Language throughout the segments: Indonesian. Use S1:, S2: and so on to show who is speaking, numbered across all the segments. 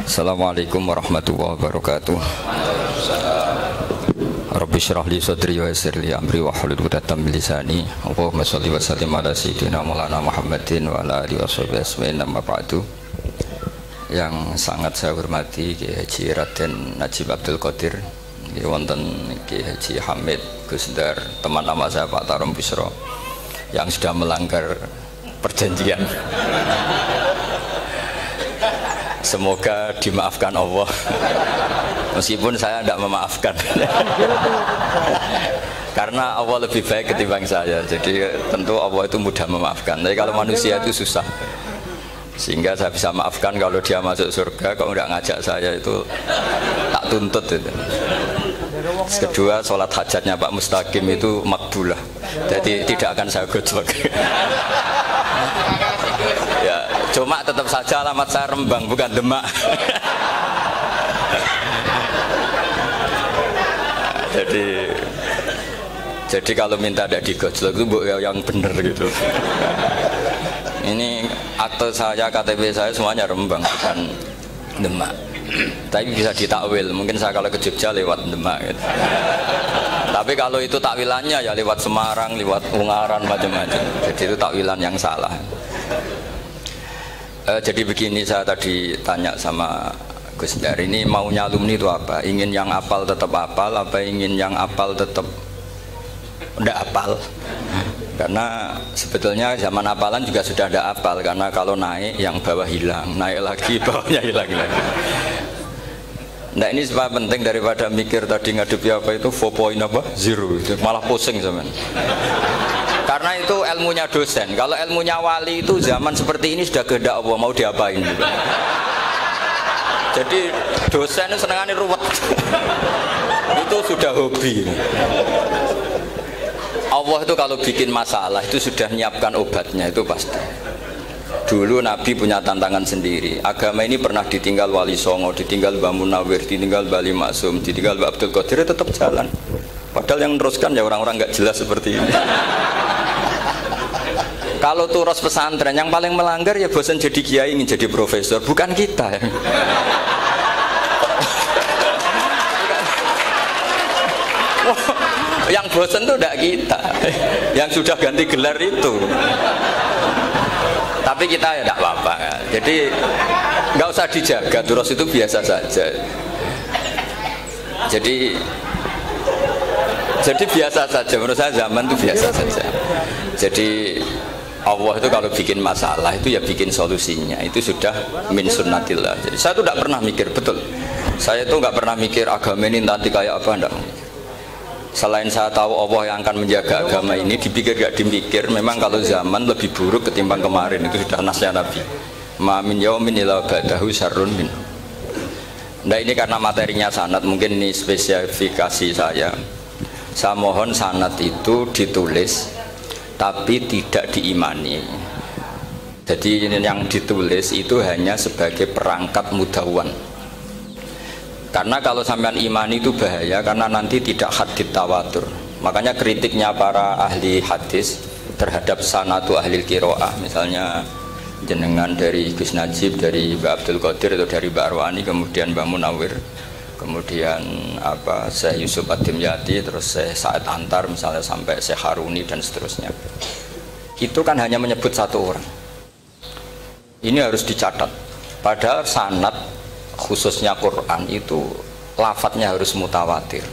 S1: Assalamualaikum warahmatullahi wabarakatuh. Rabbi shrah li sadri wa yassir li amri wa hlul 'uqdatam min lisani. Allahumma shalli wa sallim ala sayyidina Maulana Muhammadin wa ala alihi washabihi ajmain. Amma ba'du. Yang sangat saya hormati Kiai Haji Raden Najib Abdul Qadir, wonten Kiai Haji Hamid Gusdar, teman lama saya Pak Tarom Bisro yang sudah melanggar perjanjian. Semoga dimaafkan Allah, meskipun saya tidak memaafkan. Karena Allah lebih baik ketimbang saya, jadi tentu Allah itu mudah memaafkan. Tapi kalau manusia itu susah, sehingga saya bisa maafkan kalau dia masuk surga. Kalau tidak ngajak saya itu tak tuntut itu. Kedua, sholat hajatnya Pak Mustaqim itu makbulah, jadi tidak akan saya gojlok. Ya, cuma tetap saja alamat saya Rembang, bukan Demak. Jadi kalau minta tidak digojlok itu yang benar gitu. Ini akte saya, KTP saya semuanya Rembang, bukan Demak. Tapi bisa ditakwil, mungkin saya kalau ke Jogja lewat Demak gitu. Tapi kalau itu takwilannya ya lewat Semarang, lewat Ungaran, macam-macam. Jadi itu takwilan yang salah. Jadi begini, saya tadi tanya sama Gus Dar, ini maunya alumni itu apa? Ingin yang apal tetap apal, apa ingin yang apal tetap tidak apal? Karena sebetulnya zaman apalan juga sudah ada apal, karena kalau naik yang bawah hilang, naik lagi bawahnya hilang lagi. Nah ini sebab penting daripada mikir tadi ngadepi apa itu 4.0 itu malah pusing zaman. Karena itu ilmunya dosen. Kalau ilmunya wali itu zaman seperti ini sudah kehendak Allah, mau diapain gitu. Jadi dosen itu senengannya ruwet. Itu sudah hobi. Allah itu kalau bikin masalah itu sudah menyiapkan obatnya, itu pasti. Dulu Nabi punya tantangan sendiri. Agama ini pernah ditinggal Wali Songo, ditinggal Mbah Munawir, ditinggal Bali Maksum, ditinggal Mbah Abdul Qadir, tetap jalan. Padahal yang meneruskan ya orang-orang nggak jelas seperti ini. Kalau turus pesantren yang paling melanggar ya bosan jadi kiai ingin jadi profesor, bukan kita ya. Yang bosan tuh tidak kita, yang sudah ganti gelar itu. Tapi kita ya tidak apa-apa ya. Jadi nggak usah dijaga, turus itu biasa saja. Jadi biasa saja, menurut saya zaman itu biasa saja. Jadi Allah itu kalau bikin masalah itu ya bikin solusinya, itu sudah min sunnatillah. Jadi saya itu tidak pernah mikir, betul, saya itu nggak pernah mikir agama ini nanti kayak apa, enggak. Selain saya tahu Allah yang akan menjaga agama ini, dipikir gak dimikir, memang kalau zaman lebih buruk ketimbang kemarin, itu sudah nasnya Nabi. Ma min yaumin illa ba'dahu syarrun min. Nah ini karena materinya sanad, mungkin ini spesifikasi saya. Saya mohon sanad itu ditulis tapi tidak diimani. Jadi yang ditulis itu hanya sebagai perangkat mudawwan. Karena kalau sampean imani itu bahaya, karena nanti tidak hadits tawatur. Makanya kritiknya para ahli hadis terhadap sanatu ahli qiraah, misalnya jenengan dari Gus Najib, dari Mbak Abdul Qadir atau dari Mbak Arwani, kemudian Mbak Munawir, kemudian Syekh Yusuf Ad-Dimyati, terus Syekh Sa'id Antar, misalnya sampai Syekh Haruni dan seterusnya. Itu kan hanya menyebut satu orang. Ini harus dicatat. Padahal sanad khususnya Quran itu lafadznya harus mutawatir,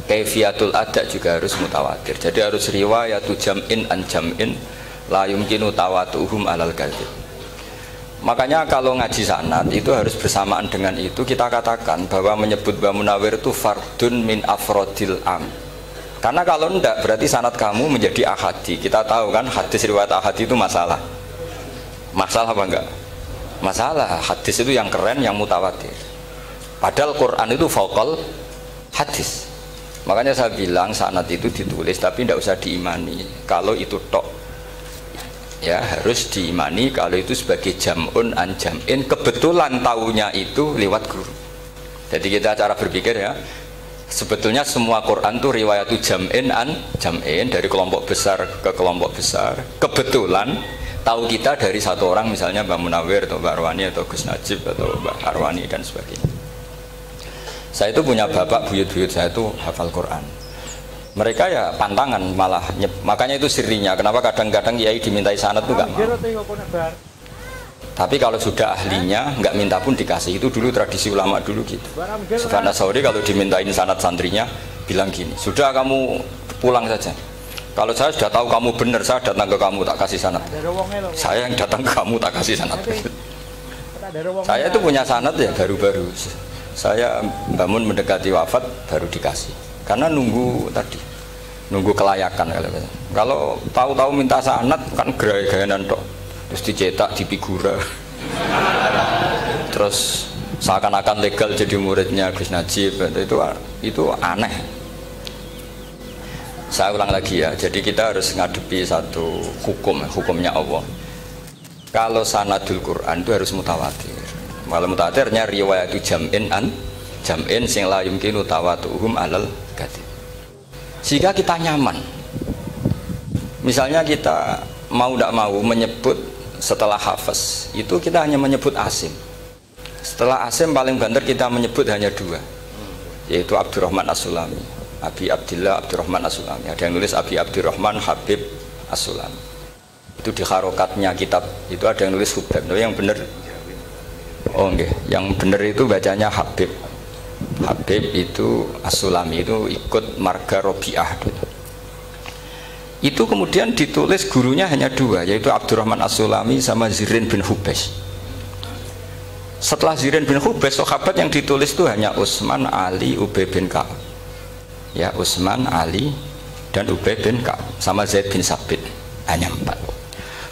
S1: kaifiyatul ada juga harus mutawatir. Jadi harus riwayatu jam'in an jam'in la yumkinu tawatuhum alal kadzib. Makanya kalau ngaji sanad itu harus bersamaan dengan itu kita katakan bahwa menyebut Mbah Munawir itu fardun min afrodil am. Karena kalau enggak berarti sanad kamu menjadi ahadi. Kita tahu kan hadis riwayat ahadi itu masalah. Masalah apa enggak? Masalah. Hadis itu yang keren, yang mutawatir. Padahal Quran itu fauqal hadis. Makanya saya bilang sanad itu ditulis tapi tidak usah diimani kalau itu tok. Ya harus diimani kalau itu sebagai jam'un an jam'in, kebetulan taunya itu lewat guru. Jadi kita cara berpikir ya, sebetulnya semua Quran itu riwayatu jam'in an jam'in, dari kelompok besar ke kelompok besar. Kebetulan tahu kita dari satu orang, misalnya Mbak Munawir atau Mbak Arwani atau Gus Najib atau Mbak Arwani dan sebagainya. Saya itu punya bapak, buyut-buyut saya itu hafal Quran. Mereka ya pantangan malah, makanya itu sirinya. Kenapa kadang-kadang kiai dimintai sanad itu nggak mau. Tapi kalau sudah ahlinya nggak minta pun dikasih. Itu dulu tradisi ulama dulu gitu. Sufyan Ats-Tsauri kalau dimintain sanad santrinya bilang gini, sudah kamu pulang saja. Kalau saya sudah tahu kamu benar, saya datang ke kamu tak kasih sanad. Saya yang datang ke kamu tak kasih sanad. Saya itu punya sanad ya baru-baru. Saya bangun mendekati wafat baru dikasih. Karena nunggu tadi, nunggu kelayakan. Kalau tahu-tahu minta sanad kan gaya-gayanan tok. Terus dicetak di figura. Terus seakan-akan legal jadi muridnya Gus Najib. Itu aneh. Saya ulang lagi ya, jadi kita harus ngadepi satu hukumnya Allah. Kalau sanadul Quran itu harus mutawatir. Malah mutawatirnya riwayat itu jam'in sing la yumkinu tawatuhum alal gati. Sehingga kita nyaman. Misalnya kita mau tidak mau menyebut setelah hafaz, itu kita hanya menyebut asim. Setelah asim paling banter kita menyebut hanya dua, yaitu Abdurrahman As-Sulami. Abi Abdillah Abdurrahman As-Sulami. Ada yang nulis Abi Abdurrahman Habib As-Sulami. Itu di harokatnya kitab itu ada yang nulis Hubab. Yang benar, oh enggak, yang benar itu bacanya Habib. Habib itu As-Sulami itu ikut marga Robiah. Itu kemudian ditulis gurunya hanya dua, yaitu Abdurrahman As-Sulami sama Zirin bin Hubes. Setelah Zirin bin Hubes, sahabat yang ditulis itu hanya Utsman, Ali, Ubay bin Ka'ab. Ya, Utsman, Ali, dan Ubay bin Ka'ab sama Zaid bin Sabit, hanya 4.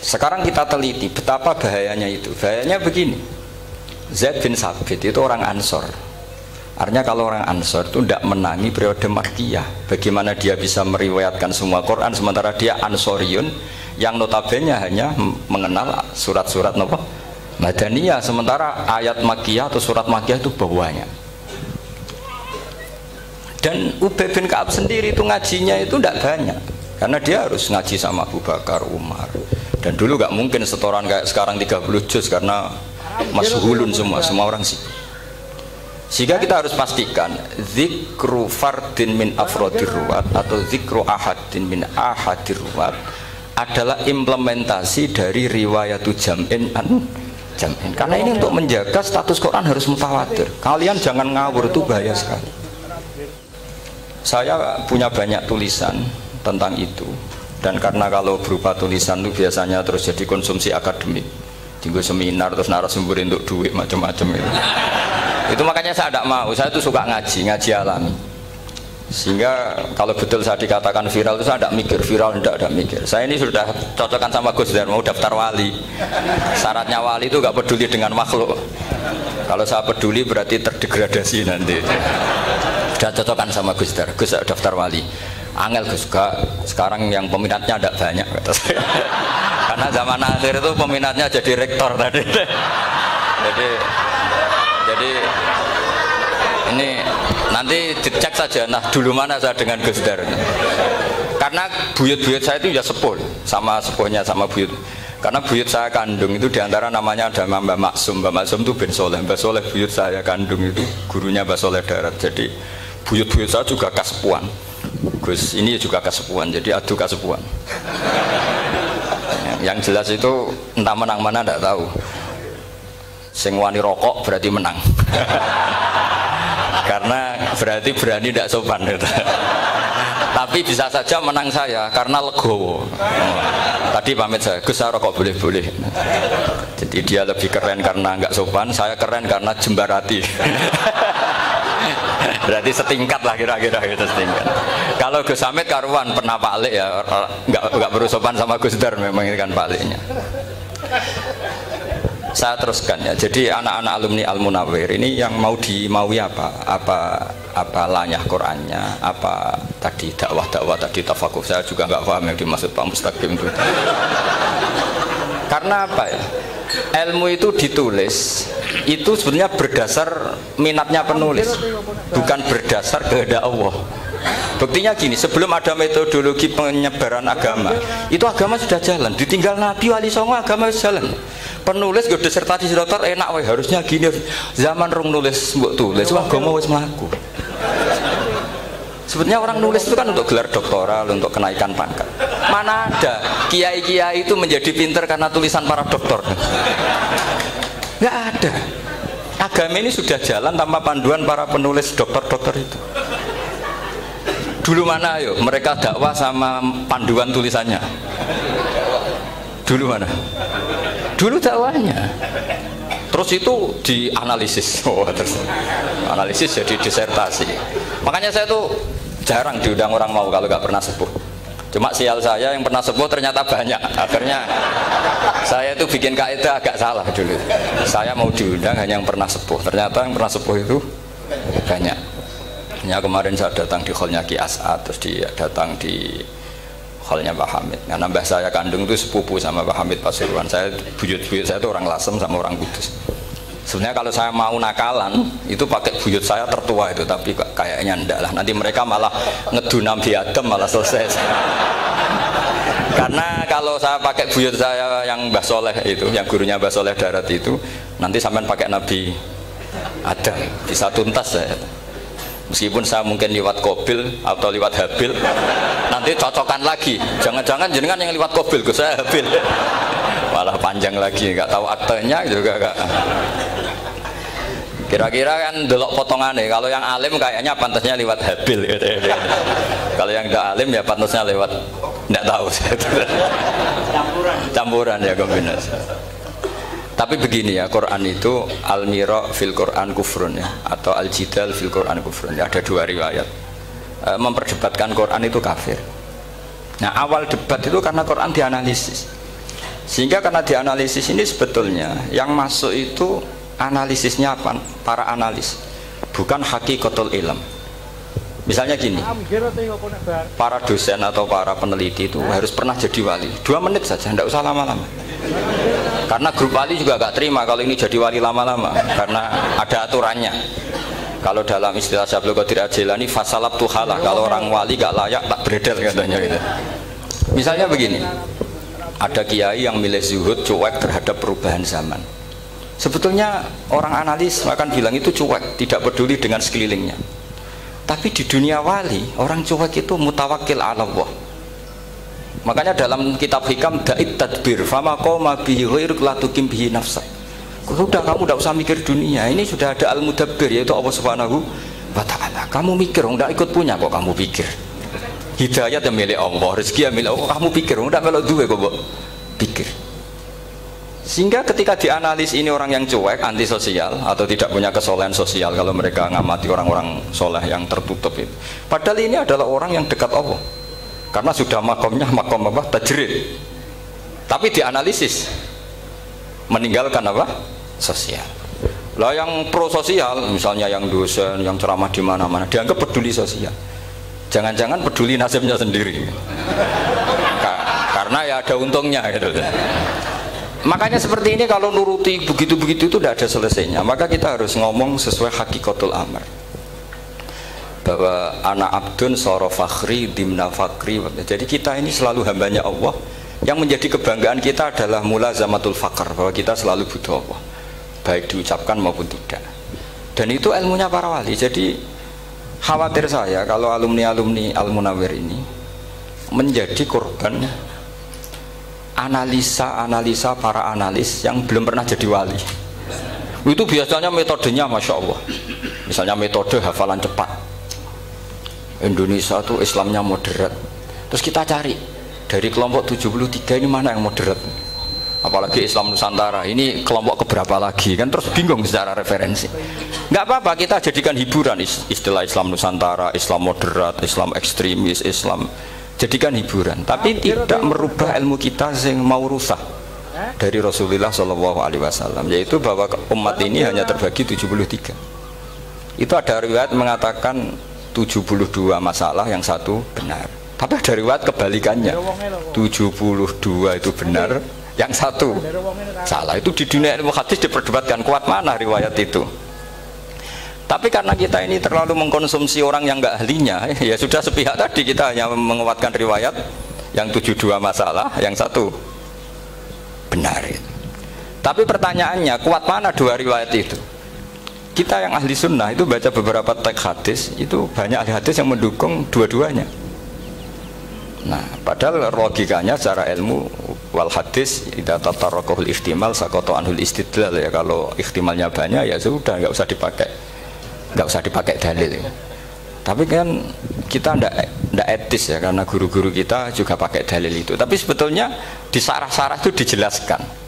S1: Sekarang kita teliti betapa bahayanya itu. Bahayanya begini, Zaid bin Sabit itu orang Ansor. Artinya kalau orang Ansor itu tidak menangi periode Makkiyah. Bagaimana dia bisa meriwayatkan semua Quran sementara dia Ansoriun yang notabene hanya mengenal surat-surat Madaniyah, sementara ayat Makkiyah atau surat Makkiyah itu bawahnya. Dan Ubay bin Ka'ab sendiri itu ngajinya itu tidak banyak, karena dia harus ngaji sama Abu Bakar, Umar, dan dulu nggak mungkin setoran kayak sekarang 30 juz karena masyhulun semua orang sih. Sehingga kita harus pastikan zikru fardin min afrodir ruwat atau zikru ahadin min ahadir ruwat adalah implementasi dari riwayatu jam'in jam'in. Karena ini untuk menjaga status Quran harus mutawatir. Kalian jangan ngawur, itu bahaya sekali. Saya punya banyak tulisan tentang itu, dan karena kalau berupa tulisan itu biasanya terus jadi konsumsi akademik, tinggal seminar terus narasumber untuk duit macam-macam itu. Itu makanya saya tidak mau. Saya itu suka ngaji alami. Sehingga kalau betul saya dikatakan viral itu saya tidak mikir, viral tidak mikir. Saya ini sudah cocokkan sama Gus dan mau daftar wali. Syaratnya wali itu nggak peduli dengan makhluk. Kalau saya peduli berarti terdegradasi nanti. Sudah cocokkan sama Gus Dar, Gus daftar wali. Angel Gus, sekarang yang peminatnya tidak banyak kata saya. Karena zaman akhir itu peminatnya jadi rektor tadi. Jadi ini nanti dicek saja. Nah dulu mana saya dengan Gus Dar. Karena buyut-buyut saya itu ya sepuh sama sepuhnya sama buyut. Karena buyut saya kandung itu diantara namanya ada Mbak Maksum. Mbak Maksum itu bin Soleh. Mbak Soleh buyut saya kandung itu gurunya Mbak Soleh Darat. Jadi buyut-buyut saya juga kasepuan. Gus ini juga kasepuan. Jadi adu kasepuan. Yang jelas itu entah menang mana tidak tahu. Sing wani rokok berarti menang. Karena berarti berani tidak sopan gitu. Tapi bisa saja menang saya karena legowo. Tadi pamit saya, Gus saya rokok boleh-boleh. Jadi dia lebih keren karena nggak sopan, saya keren karena jembarati. Berarti setingkat lah kira-kira gitu, setingkat. Kalau Gus Hamid karuan pernah Pak Alik ya, nggak perlu sopan sama Gus Dar, memang ini kan Pak Aliknya. Saya teruskan ya. Jadi anak-anak alumni Al-Munawwir ini yang maui apa lanyah Qurannya, apa tadi dakwah tadi tafakuh, saya juga nggak paham yang dimaksud Pak Mustaqim itu. Karena apa ya? Ilmu itu ditulis itu sebenarnya berdasar minatnya penulis, bukan berdasar kehendak Allah. Buktinya gini, sebelum ada metodologi penyebaran agama, itu agama sudah jalan. Ditinggal Nabi Wali Songo agama sudah jalan. Penulis gue disertasi dokter enak wae harusnya gini. Zaman rong nulis mbok tulis wah agama wis mlaku. Sebetulnya orang nulis itu kan untuk gelar doktoral, untuk kenaikan pangkat. Mana ada kiai-kiai itu menjadi pinter karena tulisan para doktor? Nggak ada. Agama ini sudah jalan tanpa panduan para penulis dokter-dokter itu. Dulu mana ayo mereka dakwah sama panduan tulisannya? Dulu mana? Dulu dakwahnya. Terus itu dianalisis. Oh, terus analisis jadi disertasi. Makanya saya tuh jarang diundang orang mau kalau nggak pernah sepuh. Cuma sial saya yang pernah sepuh ternyata banyak. Akhirnya saya itu bikin kaidah agak salah dulu. Saya mau diundang hanya yang pernah sepuh. Ternyata yang pernah sepuh itu banyak. Ya kemarin saya datang di hallnya Ki As'ad, terus dia datang di hallnya Pak Hamid. Karena mbah saya kandung itu sepupu sama Pak Hamid Pasuruan. Saya buyut-buyut saya itu orang Lasem sama orang Kudus. Sebenarnya kalau saya mau nakalan itu pakai buyut saya tertua itu, tapi kayaknya enggak lah. Nanti mereka malah ngedu Nabi Adam malah selesai. Karena kalau saya pakai buyut saya yang Mbah Soleh itu, yang gurunya Mbah Soleh Darat itu, nanti sampean pakai Nabi Adam bisa tuntas saya. Meskipun saya mungkin lewat Kobil atau lewat Habil, nanti cocokan lagi. Jangan-jangan jenengan yang lewat Kobil, saya Habil. Malah panjang lagi, nggak tahu aktenya juga nggak. Kira-kira kan delok potongannya. Kalau yang alim kayaknya pantasnya lewat Habil. Gitu. Kalau yang tidak alim ya pantasnya lewat nggak tahu. Campuran ya kombinasi. Tapi begini ya, Quran itu al-mira fil Quran kufrun ya, atau al-jidal fil Quran kufrun ya, ada dua riwayat. Memperdebatkan Quran itu kafir. Nah awal debat itu karena Quran dianalisis, sehingga karena dianalisis ini sebetulnya yang masuk itu analisisnya apa? Para analis, bukan hakikatul ilm. Misalnya gini, para dosen atau para peneliti itu harus pernah jadi wali 2 menit saja, tidak usah lama-lama. Karena grup wali juga gak terima kalau ini jadi wali lama-lama, karena ada aturannya. Kalau dalam istilah Syaikhul Qadir Al-Jilani fasalab tuhalah, kalau orang wali gak layak tak beredel katanya gitu. Misalnya begini, ada kiai yang milih zuhud, cuek terhadap perubahan zaman. Sebetulnya orang analis akan bilang itu cuek, tidak peduli dengan sekelilingnya. Tapi di dunia wali, orang cuek itu mutawakkil ala Allah. Makanya dalam kitab hikam da'id tadbir fama qoma bihi ghairuk la tuqim bihi nafsak. Sudah kamu tidak usah mikir dunia, ini sudah ada al-mudabbir yaitu Allah Subhanahu wa ta'ala. Kamu mikir, tidak ikut punya kok kamu pikir. Hidayat yang milik Allah, rezeki yang milik Allah, kamu pikir, tidak melok duwe kok pikir. Sehingga ketika dianalis ini orang yang cuek, antisosial atau tidak punya kesolehan sosial, kalau mereka ngamati orang-orang soleh yang tertutup itu. Padahal ini adalah orang yang dekat Allah. Karena sudah makomnya makom apa? Tajrid. Tapi dianalisis meninggalkan apa? Sosial. Lah yang pro sosial, misalnya yang dosen, yang ceramah di mana-mana, dianggap peduli sosial. Jangan-jangan peduli nasibnya sendiri. Karena ya ada untungnya gitu. Makanya seperti ini kalau nuruti begitu-begitu itu tidak ada selesainya. Maka kita harus ngomong sesuai hakikatul amr. Bahwa anak abdun soro fakhri dimna fakri. Jadi kita ini selalu hambanya Allah. Yang menjadi kebanggaan kita adalah mulazamatul fakr, bahwa kita selalu butuh Allah, baik diucapkan maupun tidak. Dan itu ilmunya para wali. Jadi khawatir saya kalau alumni-alumni Al-Munawwir ini menjadi korban analisa para analis yang belum pernah jadi wali. Itu biasanya metodenya Masya Allah. Misalnya metode hafalan cepat. Indonesia tuh Islamnya moderat. Terus kita cari dari kelompok 73 ini mana yang moderat. Apalagi Islam Nusantara ini kelompok keberapa lagi kan, terus bingung secara referensi. Nggak apa-apa, kita jadikan hiburan istilah Islam Nusantara, Islam moderat, Islam ekstremis, Islam, jadikan hiburan. Tapi tidak merubah ilmu kita yang mau rusak dari Rasulullah SAW, yaitu bahwa umat ini hanya terbagi 73. Itu ada riwayat mengatakan 72 masalah, yang satu benar. Tapi ada riwayat kebalikannya, 72 itu benar, yang satu salah. Itu di dunia ilmu hadis diperdebatkan kuat mana riwayat itu. Tapi karena kita ini terlalu mengkonsumsi orang yang nggak ahlinya, ya sudah sepihak tadi kita hanya menguatkan riwayat yang 72 masalah, yang satu benar. Tapi pertanyaannya, kuat mana dua riwayat itu? Kita yang ahli sunnah itu baca beberapa teks hadis, itu banyak ahli hadis yang mendukung dua-duanya. Nah, padahal logikanya secara ilmu wal hadis idza tatarraqul ihtimal saqata anhul istidlal, ya kalau ihtimalnya banyak ya sudah nggak usah dipakai dalil ya. Tapi kan kita ndak etis ya, karena guru-guru kita juga pakai dalil itu. Tapi sebetulnya di sarah-sarah itu dijelaskan.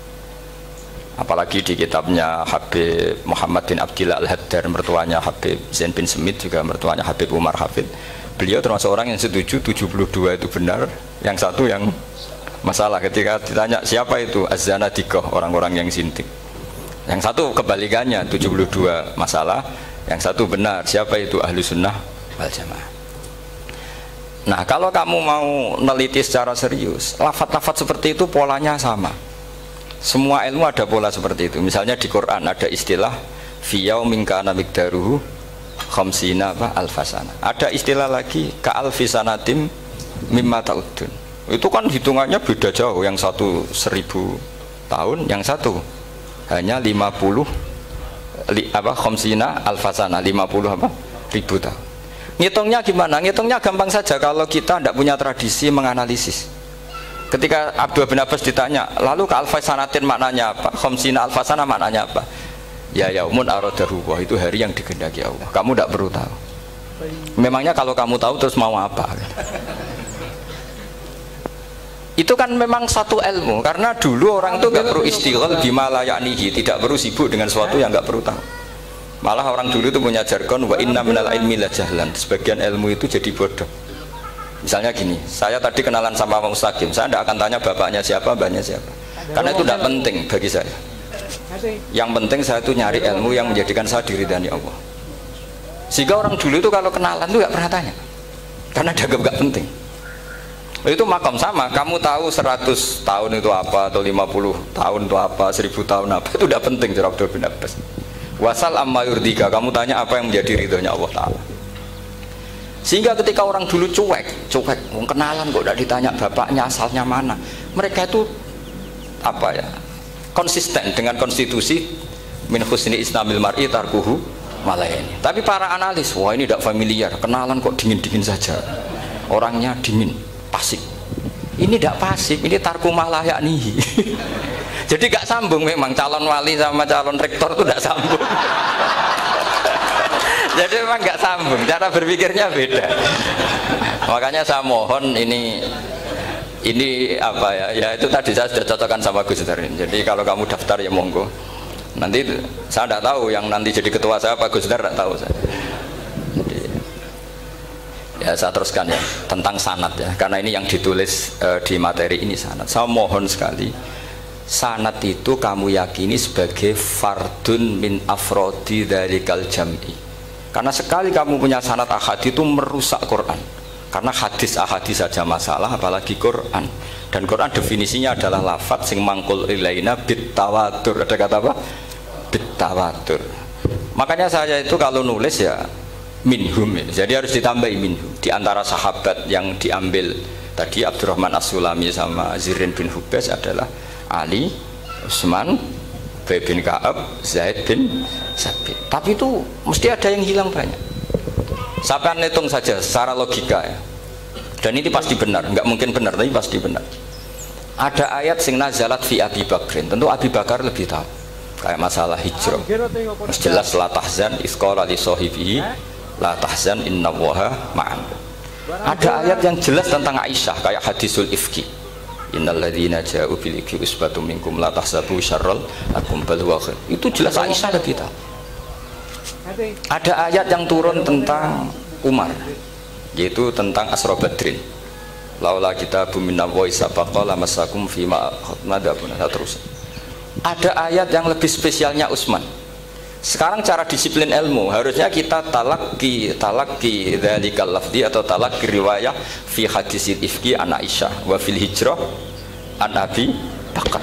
S1: Apalagi di kitabnya Habib Muhammad bin Abdillah Al-Haddar, mertuanya Habib Zain bin Smith, juga mertuanya Habib Umar Hafid. Beliau termasuk orang yang setuju 72 itu benar, yang satu yang masalah. Ketika ditanya siapa itu Az-Zanadiqah, orang-orang yang sintik, yang satu kebalikannya 72 masalah, yang satu benar, siapa itu Ahlu Sunnah wal Jamaah. Nah, kalau kamu mau neliti secara serius, lafaz-lafaz seperti itu polanya sama. Semua ilmu ada pola seperti itu. Misalnya di Quran ada istilah fi yaumin kana miqdaruhu khamsina alfasana. Ada istilah lagi ka alfisanatim mimma ta'udun. Itu kan hitungannya beda jauh, yang satu 1000 tahun, yang satu hanya 50 khamsina alfasana, 50 ribu tahun. Ngitungnya gimana? Ngitungnya gampang saja kalau kita tidak punya tradisi menganalisis. Ketika Abdul bin Abbas ditanya, lalu ke alfasanatin maknanya apa? Khamsina alfasana maknanya apa? Ya yaumun aradahu, wah itu hari yang dikehendaki Allah. Kamu tidak perlu tahu. Memangnya kalau kamu tahu terus mau apa? Itu kan memang satu ilmu, karena dulu orang itu nggak perlu istighol bima la ya'nihi, tidak perlu sibuk dengan sesuatu yang nggak perlu tahu. Malah orang dulu itu punya jargon wa inna minal ilmi la jahlan, sebagian ilmu itu jadi bodoh. Misalnya gini, saya tadi kenalan sama Pak Mustaqim, saya tidak akan tanya bapaknya siapa, mbaknya siapa, karena itu tidak penting bagi saya. Yang penting saya itu nyari ilmu yang menjadikan saya diridani Allah. Sehingga orang dulu itu kalau kenalan itu nggak pernah tanya, karena dianggap nggak penting. Itu makam sama, kamu tahu 100 tahun itu apa, atau 50 tahun itu apa, 1000 tahun apa, itu tidak penting. Cara Abdul bin Abbas, wasal amma yurdika, kamu tanya apa yang menjadi ridhonya Allah Ta'ala. Sehingga ketika orang dulu cuek, kenalan kok tidak ditanya bapaknya asalnya mana, mereka itu apa ya, konsisten dengan konstitusi min husni islamil mar'i tarkuhu malayani. Tapi para analis, wah ini tidak familiar, kenalan kok dingin-dingin saja, orangnya dingin, pasif. Ini tidak pasif, ini tarku malah yakni. Jadi gak sambung, memang calon wali sama calon rektor itu tidak sambung. Jadi memang gak sambung, cara berpikirnya beda. Makanya saya mohon ini apa ya, ya itu tadi saya sudah cocokkan sama Gus Darin. Jadi kalau kamu daftar ya monggo. Nanti saya tidak tahu yang nanti jadi ketua saya Pak Gus Dar, tidak tahu saya. Jadi, ya saya teruskan ya tentang sanad ya, karena ini yang ditulis di materi ini sanad. Saya mohon sekali, sanad itu kamu yakini sebagai fardun min afrodi dzalikal jam'i. Karena sekali kamu punya sanad ahad itu merusak Quran. Karena hadis ahadis saja masalah, apalagi Quran. Dan Quran definisinya adalah lafadz sing mangkul ilaina bit tawatur. Ada kata apa? Bit tawatur. Makanya saya itu kalau nulis ya minhum ya. Jadi harus ditambahi minhum. Di antara sahabat yang diambil tadi Abdurrahman As-Sulami sama Zirin bin Hubes adalah Ali, Utsman, Ubay bin Ka'ab, Zaid bin Sabit. Tapi itu mesti ada yang hilang banyak. Sampai hitung saja secara logika ya. Dan ini pasti benar, nggak mungkin benar tapi pasti benar. Ada ayat sing nazalat fi Abi Bakrin, tentu Abi Bakar lebih tahu. Kayak masalah hijrah. Mas jelas la tahzan isqala li sahibihi la tahzan innallaha ma'an. Ada ayat yang jelas tentang Aisyah kayak hadisul ifki. Innalladzina ja'u bil ifki usbatum minkum la tahsabu syarral lakum bal huwa khair. Itu jelas Aisyah lebih tahu. Ada ayat yang turun tentang Umar, yaitu tentang Asra Badrin. Laula kitabum minallah sabaqa lamassakum fima madabun. Terus ada ayat yang lebih spesialnya Utsman. Sekarang cara disiplin ilmu harusnya kita talaqi dzalikal lafzi atau talaqi riwayah fi hadisil ifki an Aisyah wa fil hijrah an Abi Bakar.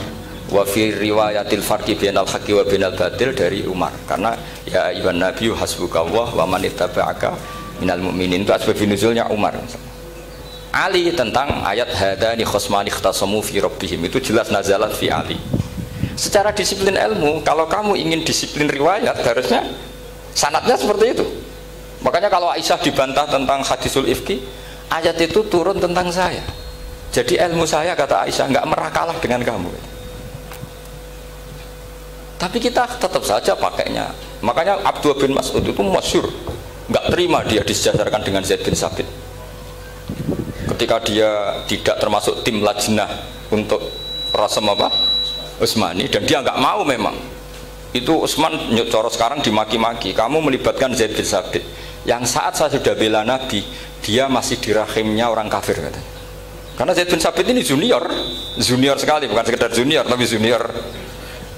S1: Wa fi riwayatil farqi bainal haqqi wa bainal batil dari Umar. Karena ya ayyuhan nabiyyu hasbukallah wa man ittaba'aka minal mu'minin, itu asbab nuzulnya Umar. Ali tentang ayat hadani khosmani ikhtasamu fi rabbihim, itu jelas nazalat fi Ali. Secara disiplin ilmu, kalau kamu ingin disiplin riwayat, harusnya sanadnya seperti itu. Makanya kalau Aisyah dibantah tentang hadisul ifki, ayat itu turun tentang saya. Jadi ilmu saya, kata Aisyah, nggak merakalah dengan kamu. Tapi kita tetap saja pakainya. Makanya Abdullah bin Mas'ud itu masyhur, nggak terima dia disejajarkan dengan Zaid bin Sabit. Ketika dia tidak termasuk tim lajnah untuk rasam apa? Utsmani, dan dia nggak mau memang. Itu Utsman coro sekarang dimaki-maki, kamu melibatkan Zaid bin Sabit. Yang saat saya sudah bela Nabi, dia masih di rahimnya orang kafir katanya. Karena Zaid bin Sabit ini junior sekali, bukan sekedar junior tapi junior.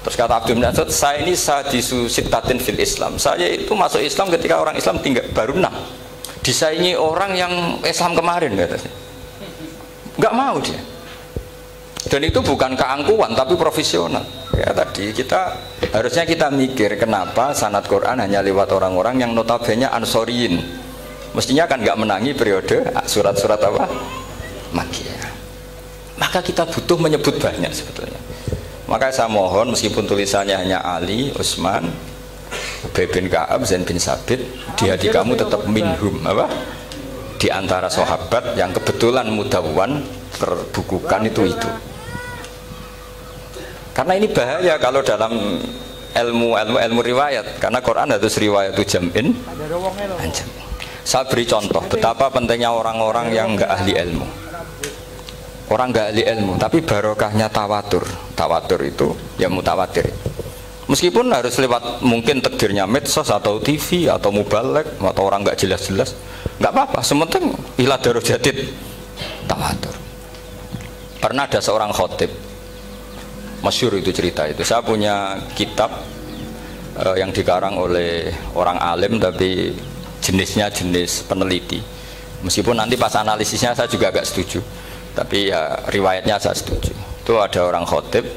S1: Terus kata Abdul bin Mas'ud, saya ini sadisu sittatin fil Islam. Saya itu masuk Islam ketika orang Islam tinggal baru 6. Disaingi orang yang Islam kemarin katanya. Nggak mau dia. Dan itu bukan keangkuhan tapi profesional. Ya tadi harusnya kita mikir kenapa sanad Quran hanya lewat orang-orang yang notabene ansoriyin. Mestinya kan nggak menangi periode surat-surat apa? Makkiyah. Maka kita butuh menyebut banyak sebetulnya. Maka saya mohon meskipun tulisannya hanya Ali, Utsman, Ubay bin Ka'ab, Zaid bin Sabit, di hati kamu tetap minhum apa? Di antara sahabat yang kebetulan mudawwan terbukukan itu. Karena ini bahaya kalau dalam ilmu riwayat, karena Quran harus riwayat itu jam'in. Saya beri contoh betapa pentingnya orang-orang yang enggak ahli ilmu. Orang enggak ahli ilmu, tapi barokahnya tawatur. Tawatur itu ya mutawatir. Meskipun harus lewat mungkin takdirnya medsos atau TV atau mubalek atau orang enggak jelas-jelas, enggak apa-apa. Sementing ila darajatid tawatur. Pernah ada seorang khotib, masyhur itu cerita itu. Saya punya kitab yang dikarang oleh orang alim tapi jenisnya jenis peneliti. Meskipun nanti pas analisisnya saya juga agak setuju, tapi ya riwayatnya saya setuju. Itu ada orang khotib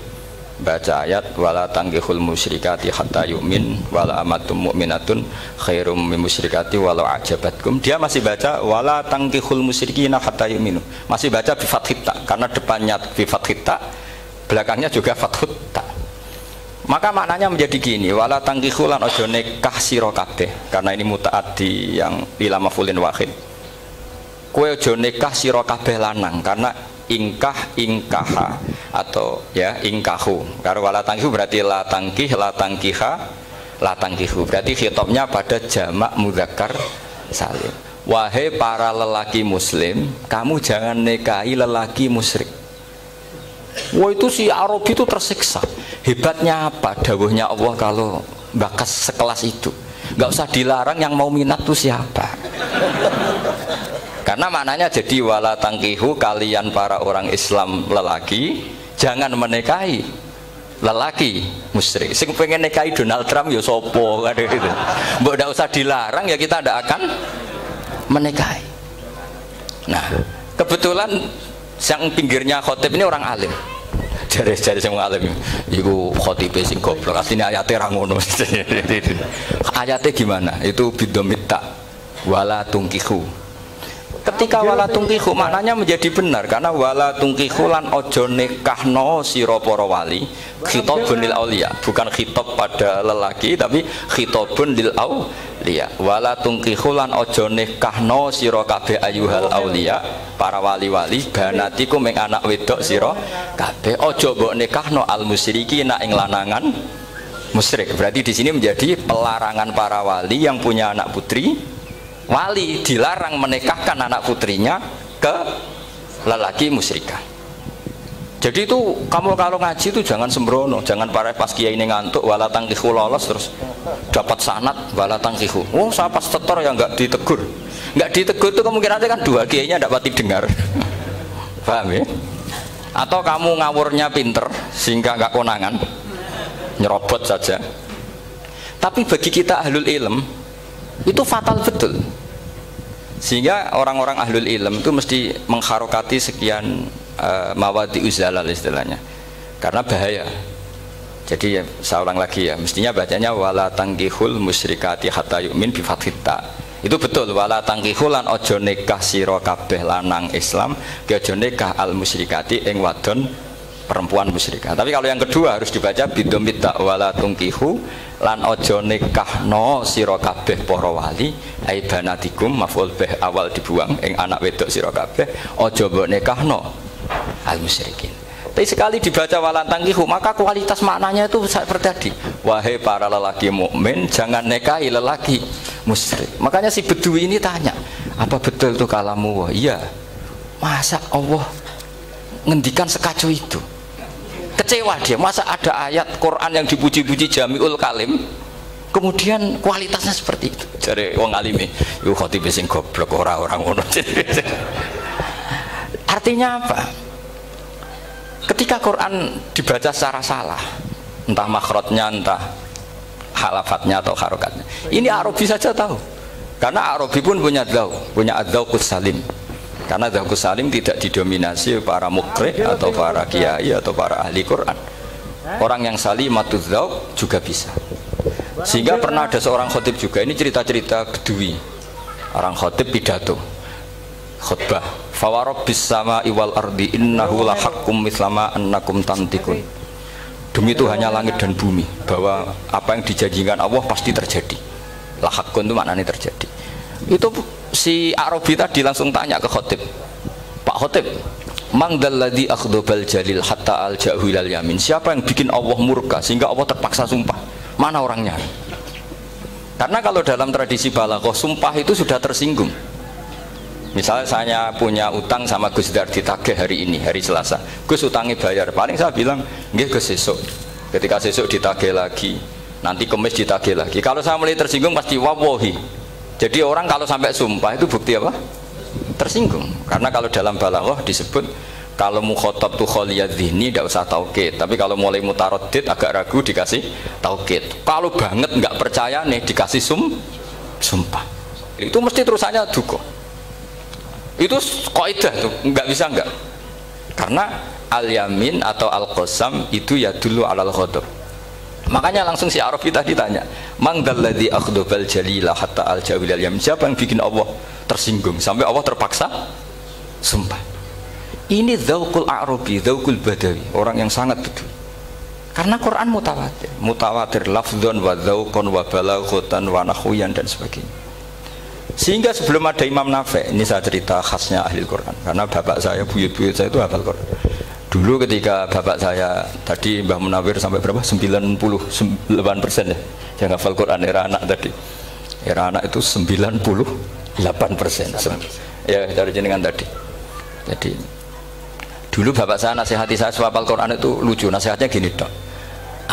S1: baca ayat wala tangkihul musyrikati hatta yu'min wala amatum mu'minatun khairum min musyrikati walau ajabatkum. Dia masih baca wala tangkihul musyrikina hatta yu'minu, masih baca bi fathit ta, karena depannya bi fathit ta, belakangnya juga fathut ta. Maka maknanya menjadi gini, wala tangkihu lan ojo nikah sira kabeh, karena ini mutaaddi yang ila mafulin wahid. Kowe ojo nikah sira kabeh lanang, karena ingkaha atau ya ingkahu. Karena wala tangkihu berarti la tangkiha la tangkihu. Berarti khitabnya pada jamak mudzakkar salim. Wahai para lelaki muslim, kamu jangan nikahi lelaki musyrik. Wah itu si Arabi itu tersiksa. Hebatnya apa? Dawuhnya Allah kalau bakas sekelas itu nggak usah dilarang, yang mau minat tuh siapa? Karena maknanya jadi wala tangkihu, kalian para orang Islam lelaki jangan menikahi lelaki musyrik. Sing pengen nikahi Donald Trump ya sopo kan gitu. Mbok ndak usah dilarang ya kita ndak akan menikahi. Nah kebetulan yang pinggirnya khotib ini orang alim. Jare sing alim iku khotibe sing goblok. Asline ayate ra ngono. Ayate gimana? Itu bidomita wala tungkihu. Ketika wala tungkihu maknanya menjadi benar, karena wala tungkihu lan ojo nikahno sira para wali, khitabun lil auliya, bukan khitab pada lelaki tapi khitabun lil auliya. Wala tungkihu lan ojo nikahno sira kabeh ayuhal auliya, para wali-wali, banatiku ming anak wedok sira kabeh, ojo mbok nikahno al musyrikina ing lanangan musyrik. Berarti di sini menjadi pelarangan para wali yang punya anak putri. Wali dilarang menikahkan anak putrinya ke lelaki musyrikah. Jadi itu kamu kalau ngaji itu jangan sembrono, jangan pas kiai ini ngantuk wala tangkihu lolos terus dapat sanad wala tangkihu. Oh saya pas setor ya nggak ditegur itu kemungkinan kan dua kiainya tidak pati dengar. Paham ya? Atau kamu ngawurnya pinter sehingga nggak konangan, nyerobot saja. Tapi bagi kita ahlul ilm itu fatal betul, sehingga orang-orang ahlul ilm itu mesti mengharokati sekian mawadi uzalal istilahnya. karena bahaya. Jadi saya ulang lagi ya, mestinya bacanya wala tangkihul musyrikati hatta yu'min bi fathita. Itu betul, wala tangkihul lan ojo nikah sira kabeh lanang Islam ke ojo nikah al musyrikati ing wadon perempuan musyrikah. Tapi kalau yang kedua harus dibaca bidomit wala tungkihu lan ojo nikahno sira kabeh para wali ai banatikum maf'ul bih awal dibuang ing anak wedok sira kabeh ojo mbok nikahno al musyrikin. Tapi sekali dibaca walantangihu maka kualitas maknanya itu seperti tadi. Wahai para lelaki mukmin jangan nikahi lelaki musyrik. Makanya si Bedui ini tanya, apa betul itu kalamu? Iya. Masa Allah ngendikan sekacau itu? Kecewa dia. Masa ada ayat Quran yang dipuji-puji Jamiul Kalim kemudian kualitasnya seperti itu? Dari wong alime, yo khotibe sing goblok orang ngono. Artinya apa? Ketika Quran dibaca secara salah, entah makhrajnya, entah halafatnya atau harokatnya, ini Arabi saja tahu. Karena Arabi pun punya adzauqus salim. Karena adzauqus salim tidak didominasi para muqri atau para kiai atau para ahli Quran. Orang yang salimatuz dzauq juga bisa. Sehingga pernah ada seorang khotib juga, ini cerita-cerita Bedui. Orang khotib pidato khutbah fawarabbis sama'i wal ardi innahu lahaqqum mislama annakum tantikun. Demi Tuhannya langit dan bumi bahwa apa yang dijanjikan Allah pasti terjadi. Lahaqqun itu maknanya terjadi. Itu si Arabi tadi langsung tanya ke khotib, Pak khotib, mang dalladzi akhdhabal jalil hatta alja'hu ilal yamin. Siapa yang bikin Allah murka sehingga Allah terpaksa sumpah? Mana orangnya? Karena kalau dalam tradisi balaghah sumpah itu sudah tersinggung. Misalnya saya punya utang sama Gus Dar ditagih hari ini, hari Selasa. Gus utangnya bayar. Paling saya bilang, nggih Gus sesuk. Ketika sesuk ditagih lagi, nanti Kamis ditagih lagi. Kalau saya mulai tersinggung pasti wawahi. Jadi orang kalau sampai sumpah itu bukti apa? Tersinggung. Karena kalau dalam balaghah disebut kalau mukhatab tuh kholiyad dzihni tidak usah taukid. Tapi kalau mulai mutaraddid agak ragu dikasih taukid. Kalau banget nggak percaya nih dikasih sumpah. Itu mesti terusannya duga. Itu kaidah tuh, nggak bisa nggak, karena al-yamin atau al-qasam itu ya dulu alal ghadab. Makanya langsung si Arabi tadi tanya, mang dalladzi akhdhabal jalila hatta al-jawil al-yamin. Siapa yang bikin Allah tersinggung sampai Allah terpaksa sumpah? Ini dzauqul Arabi, dzauqul Badawi, orang yang sangat betul. Karena Quran mutawatir lafdzon wa dzauqon wa balaghatan wa nahwiyan dan sebagainya. Sehingga sebelum ada Imam Nafi', ini saya cerita khasnya ahli Quran, karena bapak saya, buyut-buyut saya itu hafal Quran. Dulu ketika bapak saya tadi Mbah Munawir sampai berapa? 98% ya yang hafal Quran, era anak tadi. Era anak itu 98%. Ya dari jenengan tadi. Jadi dulu bapak saya nasihati saya hafal Quran itu lucu, nasihatnya gini dok.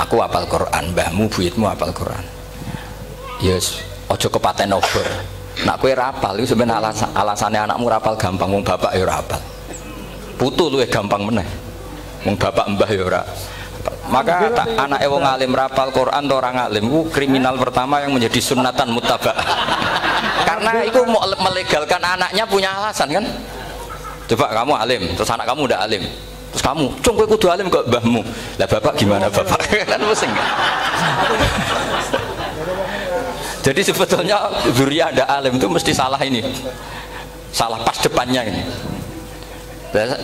S1: Aku hafal Quran, mbahmu buyutmu hafal Quran. Yes, ojo kepaten obor. Nak kowe rapal itu sebenarnya alasannya anakmu rapal gampang, wong bapak ya rapal. Putu luwih gampang meneh. Wong bapak mbah ya ora. Maka anake wong alim rapal Quran atau orang alim itu kriminal pertama yang menjadi sunnatan muttaba. Karena itu mau melegalkan anaknya punya alasan kan? Coba kamu alim, terus anak kamu udah alim. Terus kamu, cung kowe kudu alim kok mbahmu. Lah bapak gimana bapak? Kan pusing. Jadi sebetulnya dzurriyyah ada alim itu mesti salah ini, salah pas depannya ini.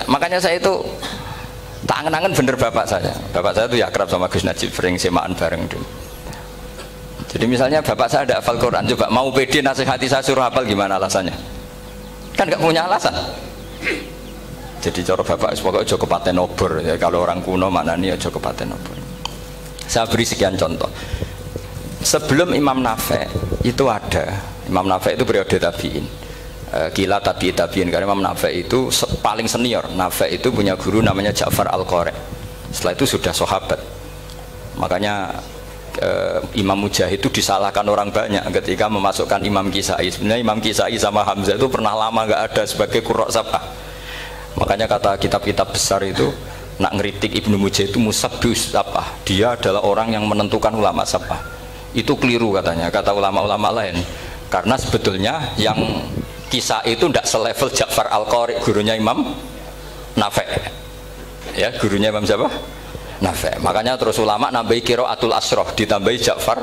S1: Makanya saya itu tak angen-angen bener bapak saya. Bapak saya itu ya akrab sama Gus Najib, sering semaan bareng dulu. Jadi misalnya bapak saya ada hafal Quran, coba mau pede nasihati saya suruh hafal gimana alasannya? Kan nggak punya alasan. Jadi cara bapak pokoknya ojo kepaten obor. Ya, kalau orang kuno maknanya ojo kepaten obor. Saya beri sekian contoh. Sebelum Imam Nafi' itu ada, Imam Nafi' itu periode tabi'in, kila tabi'in, karena Imam Nafi' itu paling senior. Nafi' itu punya guru namanya Ja'far Al-Qari. Setelah itu sudah sahabat. Makanya Imam Mujahid itu disalahkan orang banyak ketika memasukkan Imam Kisai. Sebenarnya Imam Kisai sama Hamzah itu pernah lama nggak ada sebagai qurra sab'ah. Makanya kata kitab-kitab besar itu nak ngeritik Ibnu Mujahid itu musabbih sab'ah. Dia adalah orang yang menentukan ulama sab'ah. Itu keliru katanya, kata ulama-ulama lain, karena sebetulnya yang Kisah itu tidak selevel Ja'far Al-Qari, gurunya Imam Nafi'. Ya, gurunya Imam siapa? Nafi'. Makanya terus ulama nambahi qiraatul asroh, ditambahi Ja'far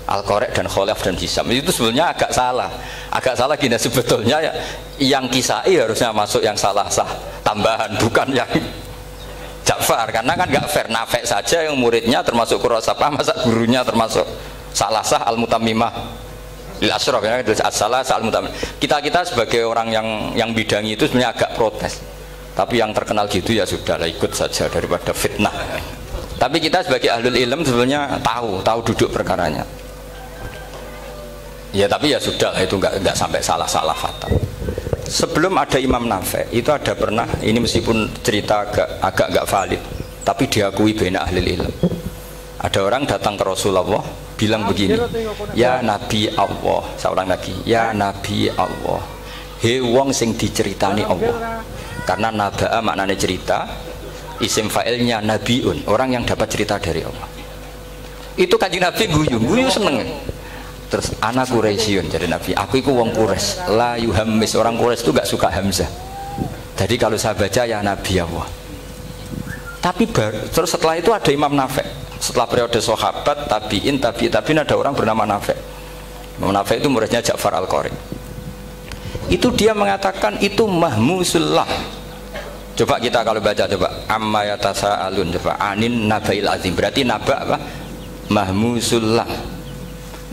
S1: Al-Qari' dan Khalaf dan Hisam. Itu sebenarnya agak salah. Agak salah gini, sebetulnya ya, yang Kisai harusnya masuk yang salah sah tambahan, bukan yang Ja'far, karena kan nggak fair. Nafi' saja yang muridnya termasuk Qurra Sab'ah, masa gurunya termasuk salah sah al-mutammimah lil asroh, ya, salah sah al-mutammimah. Kita sebagai orang yang bidangi itu sebenarnya agak protes, tapi yang terkenal gitu ya sudahlah, ikut saja daripada fitnah. Tapi kita sebagai ahlul ilm sebenarnya tahu duduk perkaranya. Ya tapi ya sudah, itu nggak sampai salah fatal. Sebelum ada Imam Nafi' itu ada pernah, ini meskipun cerita agak nggak valid, tapi diakui baina ahli ilm. Ada orang datang ke Rasulullah bilang begini, ya Nabi Allah, seorang Nabi, ya Nabi Allah, he wong sing diceritani Allah. Karena naba'a maknanya cerita, isim fa'ilnya nabiun, orang yang dapat cerita dari Allah. Itu Kanjeng Nabi guyu seneng. Terus anak Quraisyun, jadi Nabi, aku itu wong Quraisy, la yuhammis, orang Quraisy itu gak suka hamzah. Jadi kalau saya baca ya Nabi Allah. Tapi terus setelah itu ada Imam Nafi'. Setelah periode sahabat, tabi'in ada orang bernama Nafi'. Imam Nafi' itu muridnya Ja'far Al-Qari'. Itu dia mengatakan itu mahmusullah. Coba kita kalau baca coba amma yatasaalun, coba anin nabail azim, berarti naba apa? Mahmusullah.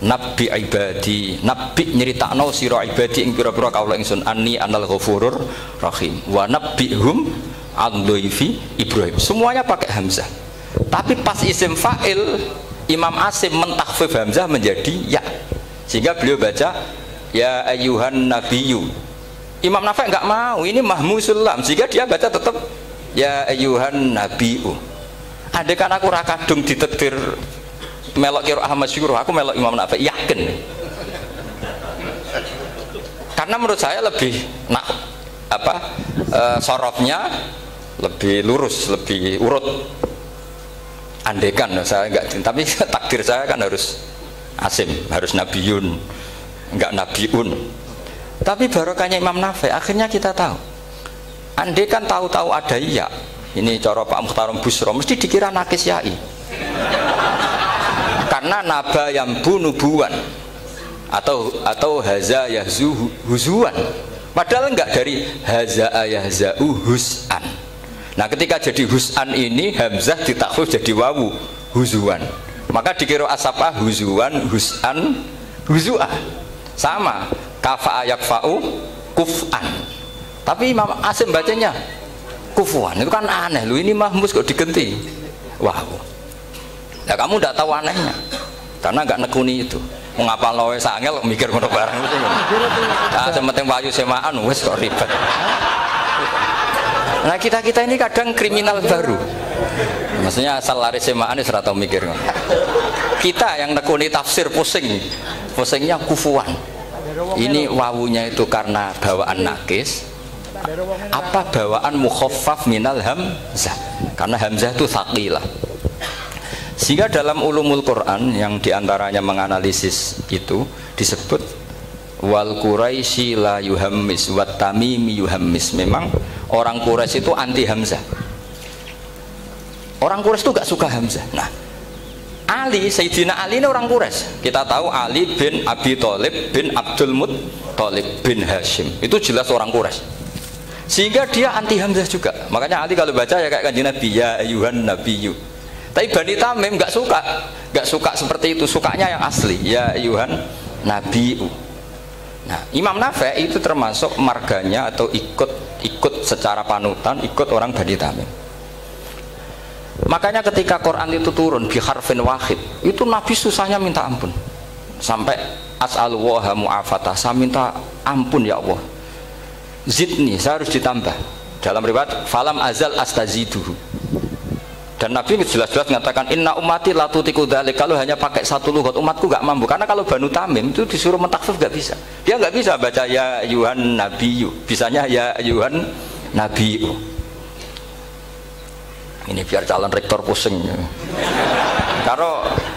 S1: Nabi ibadi, nabi nyeritakno sira ibadi ing pira-pira kawula ingsun anni anal ghafurur rahim wa nabbihum an dhaifi Ibrahim. Semuanya pakai hamzah. Tapi pas isim fa'il Imam Asim mentakhfif hamzah menjadi ya. Sehingga beliau baca ya ayyuhan nabiyyu. Imam Nafi' enggak mau, ini mahmusul lam, sehingga dia baca tetap ya ayyuhan nabiyyu. Andai kan aku ra kadung ditetir melok kira Ahmad Syukur, aku melok Imam Nafi', yakin. Karena menurut saya lebih sorofnya lebih lurus, lebih urut. Andekan saya enggak, tapi takdir saya kan harus Asim, harus Nabiun, enggak Nabiun. Tapi barokahnya Imam Nafi', akhirnya kita tahu. Andekan tahu-tahu ada iya, ini cara Pak Mukhtarom Busro, mesti dikira nakis yai. Karena naba yang bunubuan atau haza yahzu huzuan, padahal enggak dari haza yahzau hus'an. Nah ketika jadi hus'an ini hamzah ditakhfif jadi wawu huzuan, maka dikira asapah huzuan hus'an huzu'ah, sama kafa yakfa'u kuf'an. Tapi Imam Asim bacanya kufuan, itu kan aneh lu, ini mahmus kok digenti. Wow. Ya kamu tidak tahu anehnya, karena nggak nekuni itu. Mengapa loe sangel mikir ngono barang itu? Ah, sementing wayu semaan wes kok ribet. Nah kita ini kadang kriminal baru. Maksudnya asal lari semaan wis ora tau mikir. Kita yang nekuni tafsir pusingnya kufuan. Ini wawunya itu karena bawaan nakis. Apa bawaan mukhaffaf minal hamzah? Karena hamzah itu tsaqilah. Sehingga dalam ulumul Quran yang diantaranya menganalisis itu disebut wal Quraisy la yuhammis wat tamimi yuhammis. Memang orang Quraisy itu anti hamzah. Orang Quraisy itu gak suka hamzah. Nah, Ali, Sayyidina Ali ini orang Quraisy. Kita tahu Ali bin Abi Thalib bin Abdul Muttalib bin Hashim. Itu jelas orang Quraisy. Sehingga dia anti hamzah juga. Makanya Ali kalau baca ya kayak Kanjeng Nabi, ya ayyuhan nabiyyu. Tapi Bani Tamim nggak suka seperti itu, sukanya yang asli ya Yuhan Nabiu. Nah Imam Nafi' itu termasuk marganya atau ikut secara panutan, ikut orang Bani Tamim. Makanya ketika Quran itu turun bi harfin wahid, itu Nabi susahnya minta ampun, sampai as'alullaha mu'afatah, saya minta ampun ya Allah, zidni, saya harus ditambah. Dalam riwayat falam azal astaziduhu. Dan Nabi jelas-jelas mengatakan inna ummati la tutiku dzalik, kalau hanya pakai satu lughat umatku gak mampu. Karena kalau Banu Tamim itu disuruh mentakhfif gak bisa, dia gak bisa baca ya yuhan nabiyyu, bisanya ya yuhan nabiyyu. Ini biar calon rektor pusing.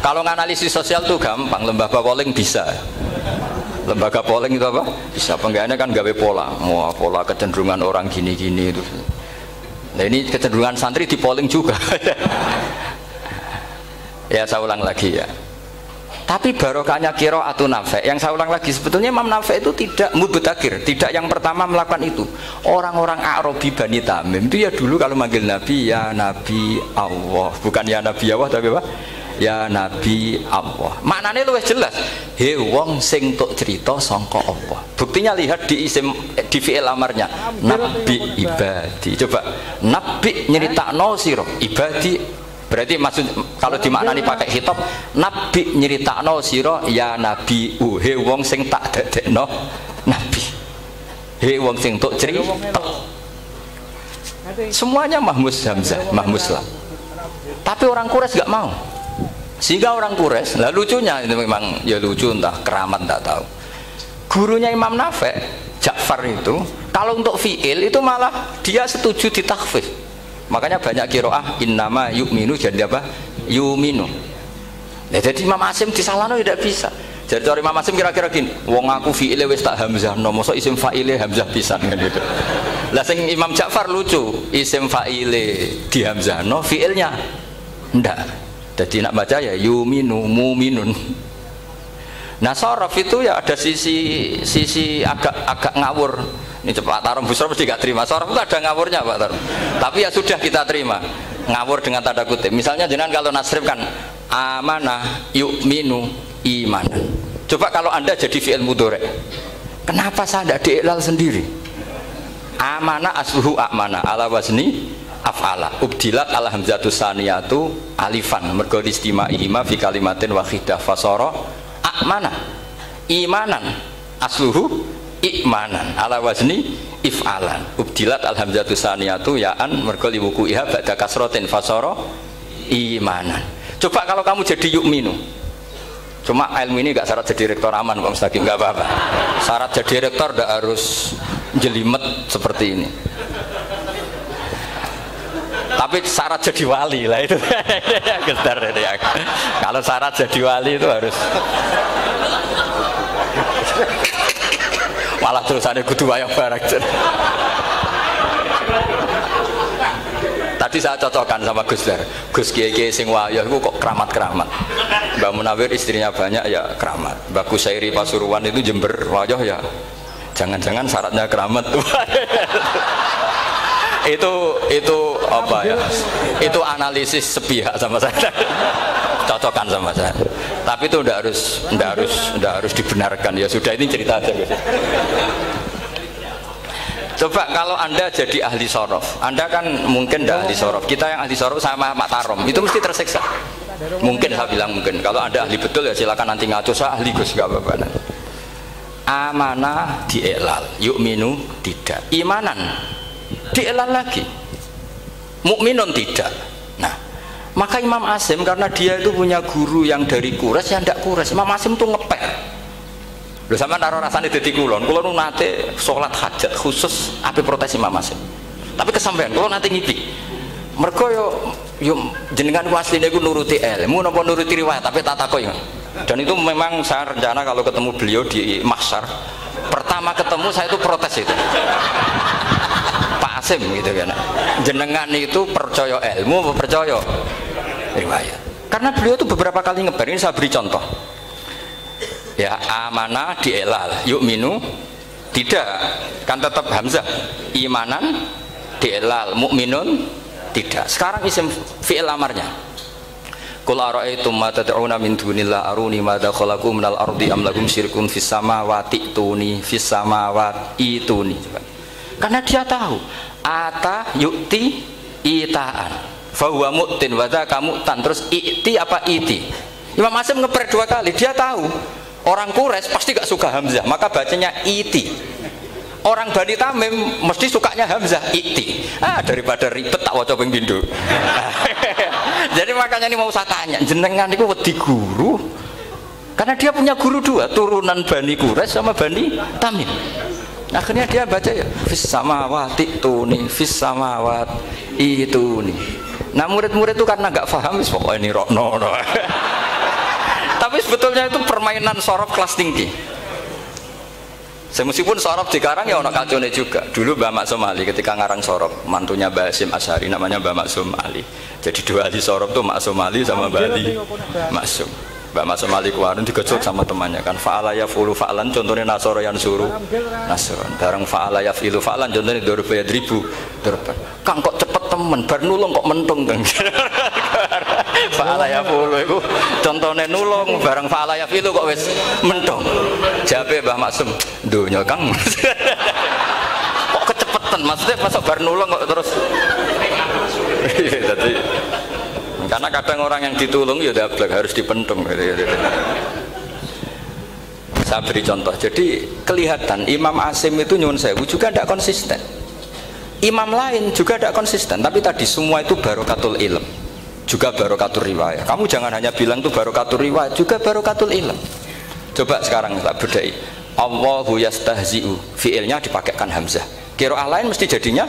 S1: Kalau nganalisis sosial tuh gampang, lembaga polling bisa. Lembaga polling itu apa? Bisa, penggawaannya kan gawe pola kecenderungan orang gini-gini itu. Nah ini kecenderungan santri di polling juga. Ya saya ulang lagi ya. Tapi barokahnya qiraatun Nafi', yang saya ulang lagi, sebetulnya Imam Nafi' itu tidak mubtagir, tidak yang pertama melakukan itu. Orang-orang A'rabi Bani Tamim itu ya dulu kalau manggil Nabi ya Nabi Allah, bukan ya Nabi Allah tapi apa? Ya Nabi Allah. Maknanya luwih jelas. He wong sing tok cerita sangka Allah. Buktinya lihat di isim di fi'il amarnya. Nabi ibadi. Coba nabi nyeritakno sira ibadi. Berarti maksud kalau dimaknani pakai khitab, nabi nyeritakno sira ya nabi he wong sing tak dadekno nabi. He wong sing tok cerita. Semuanya mahmus hamzah, mahmus lam. Tapi orang Quraisy gak mau. Sehingga orang Quraisy, lah lucunya itu memang ya lucu, entah keramat tak tahu. Gurunya Imam Nafi', Ja'far itu, kalau untuk fi'il itu malah dia setuju ditakhfif. Makanya banyak qiraah innama yu'minu jadi apa? Yu'minu. Nah, jadi Imam Asim disalahno tidak bisa. Jadi cara Imam Asim kira-kira gini, wong aku fi'ile wis tak hamzahno, mosok isim fa'ile hamzah pisan kan gitu. Lah sing Imam Ja'far lucu, isim fa'ile di hamzahno, fi'ilnya ndak. Jadi nak baca ya yu'minu mu'minun. Nah sorof itu ya ada sisi agak ngawur. Ini Pak Tarom Busro mesti gak terima. Sorof itu ada ngawurnya Pak Tarom. Tapi ya sudah kita terima. Ngawur dengan tanda kutip. Misalnya jenengan kalau nasrif kan amanah yu'minu imanan. Coba kalau Anda jadi fi'il mudhari'. Kenapa saya tidak diiklal sendiri? Amanah asluhu amana ala wazni af'ala. Ubdilat ala hamzatu saniyatu alifan. Mergo istima'ihima fi kalimatin wahidah fasara amana imanan asluhu ikmanan ala wazni if'alan ubdilat alhamzatu saniyatu ya'an mergo liwuku'iha ba'da kasrotin fasara imanan. Coba kalau kamu jadi yu'minu, cuma ilmu ini gak syarat jadi rektor aman Pak Mustaqim, gak apa-apa. Syarat jadi rektor gak harus jelimet seperti ini, tapi syarat jadi wali lah itu. Kalau syarat jadi wali itu harus malah terusannya kudu wayang barang. Tadi saya cocokkan sama Gus Dar, Gus Kiai sing wayah itu kok keramat-keramat. Mbak Munawir istrinya banyak ya keramat. Mbak Kusairi Pasuruan itu Jember wayah ya jangan-jangan syaratnya keramat. itu apa ya, itu analisis sepihak sama saya. Cocokkan sama saya, tapi itu ndak harus dibenarkan. Ya sudah, ini cerita aja guys. Coba kalau Anda jadi ahli sorof, Anda kan mungkin ndak ahli sorof, kita yang ahli sorof sama Mak Tarom itu mesti tersiksa. Mungkin saya bilang mungkin, kalau Anda ahli betul ya silakan nanti ngaco, saya ahli Gus gak apa-apa. Amanah dielal, yu'minu tidak, imanan dielal lagi, mukminun tidak. Nah, maka Imam Asim karena dia itu punya guru yang dari Quraisy yang tidak Quraisy, Imam Asim tuh ngepek. Lho sampean karo rasane dadi kulon nate salat hajat khusus ape protes Imam Asim. Tapi kesampean kulon nate ngipi. Mergo yo jenengan ku asline ku nuruti ilmu napa nuruti riwayat, tapi tak takoki. Dan itu memang saya rencana kalau ketemu beliau di mahsyar, pertama ketemu saya itu protes itu. Pak Asim gitu kan. Jenengan itu percaya ilmu apa percaya riwayat? Karena beliau itu beberapa kali ngebar, ini saya beri contoh. Ya, amanah dielal, yu'minu tidak, kan tetap hamzah. Imanan dielal, mukminun tidak. Sekarang isim fi'il amarnya. Qul ara'aytum ma tad'una min dunillah aruni madza khalaqu minal ardi am lahum syirkun fis samawati tuni fis samawati tuni. Karena dia tahu ata yu'ti itaan fa huwa mu'tin wa dzaka mu'tan, terus i'ti apa iti. Imam Asim ngeper dua kali, dia tahu orang Quraisy pasti gak suka hamzah, maka bacanya iti. Orang Bani Tamim mesti sukanya hamzah, iti. Daripada ribet tak waca ping pindho. Jadi makanya ini mau saya tanya, jenengan itu wedi guru, karena dia punya guru dua, turunan Bani Quraisy sama Bani Tamim. Akhirnya dia baca ya fis samawati tuni fis samawati tuni. Nah murid-murid itu karena nggak paham, pokoknya ini rokno. Tapi sebetulnya itu permainan sorof kelas tinggi. Meskipun sorof dikarang ya ono kacone juga. Dulu Mbah Maksum Ali ketika ngarang sorof, mantunya Mbah Hasyim Asy'ari namanya Mbah Maksum Ali. Jadi dua ahli sorof tuh Maksum Ali sama Mbah Ali Maksum. Mbah Maksum Ali kemarin digejot sama temannya kan, fa'ala yaf'ulu fa'lan, contohnya nasoro yang suruh nasron. Bareng fa'ala yaf'ilu fa'lan, contohnya dorba yadribu dorban. Kang kok cepet temen, bar nulung kok mentung kan. Fa'ala yaf'ulu itu contohnya nulung, bareng fa'ala yaf'ilu kok wis mentung. Jabe Mbah Maksum, dunya Kang. Kok kecepetan, maksudnya masuk bar nulung kok terus. Jadi karena kadang orang yang ditulung ya dablek harus dipentung. Saya beri contoh. Jadi kelihatan Imam Asim itu nyuwun sewu juga tidak konsisten. Imam lain juga tidak konsisten. Tapi tadi semua itu barokatul ilm, juga barokatul riwayat. Kamu jangan hanya bilang itu barokatul riwayat, juga barokatul ilm. Coba sekarang tak bedai. Allahu yastahzi'u, fiilnya dipakaikan hamzah. Qiraah lain mesti jadinya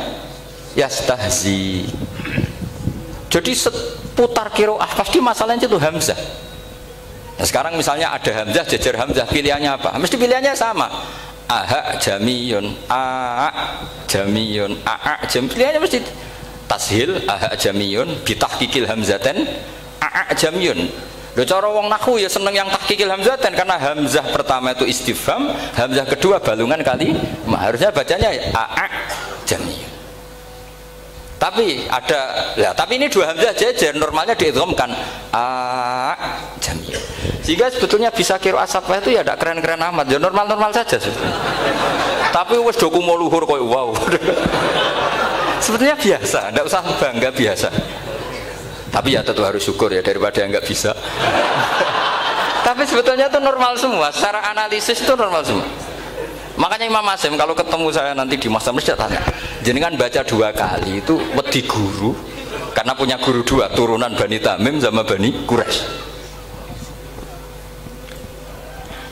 S1: yastahzi. Jadi seputar qiraah pasti masalahnya itu hamzah. Nah, sekarang misalnya ada hamzah jejer hamzah, pilihannya apa? Mesti pilihannya sama. Aha jamiyun, a jamiyun, a jam. Pilihannya mesti tashil aha jamiyun, bitahqiqil hamzaten a jamiyun. Lho cara wong nahwu ya seneng yang tahqiqil hamzaten karena hamzah pertama itu istifham, hamzah kedua balungan kali, harusnya bacanya a jamiyun. Tapi ada, ya, tapi ini dua hamzah jejer, normalnya diidghamkan jamiyun. Sehingga sebetulnya bisa qiraah safah itu ya tidak keren-keren amat, ya normal-normal saja sebetulnya. Tapi wes doku mau luhur koyo wow. Sebetulnya biasa, tidak usah bangga, biasa. Tapi ya tentu harus syukur ya daripada yang nggak bisa. Tapi sebetulnya itu normal semua, secara analisis itu normal semua. Makanya Imam Asim kalau ketemu saya nanti di Masjid mesti tanya, jenengan baca dua kali itu wedi guru karena punya guru dua, turunan Bani Tamim sama Bani Quraisy.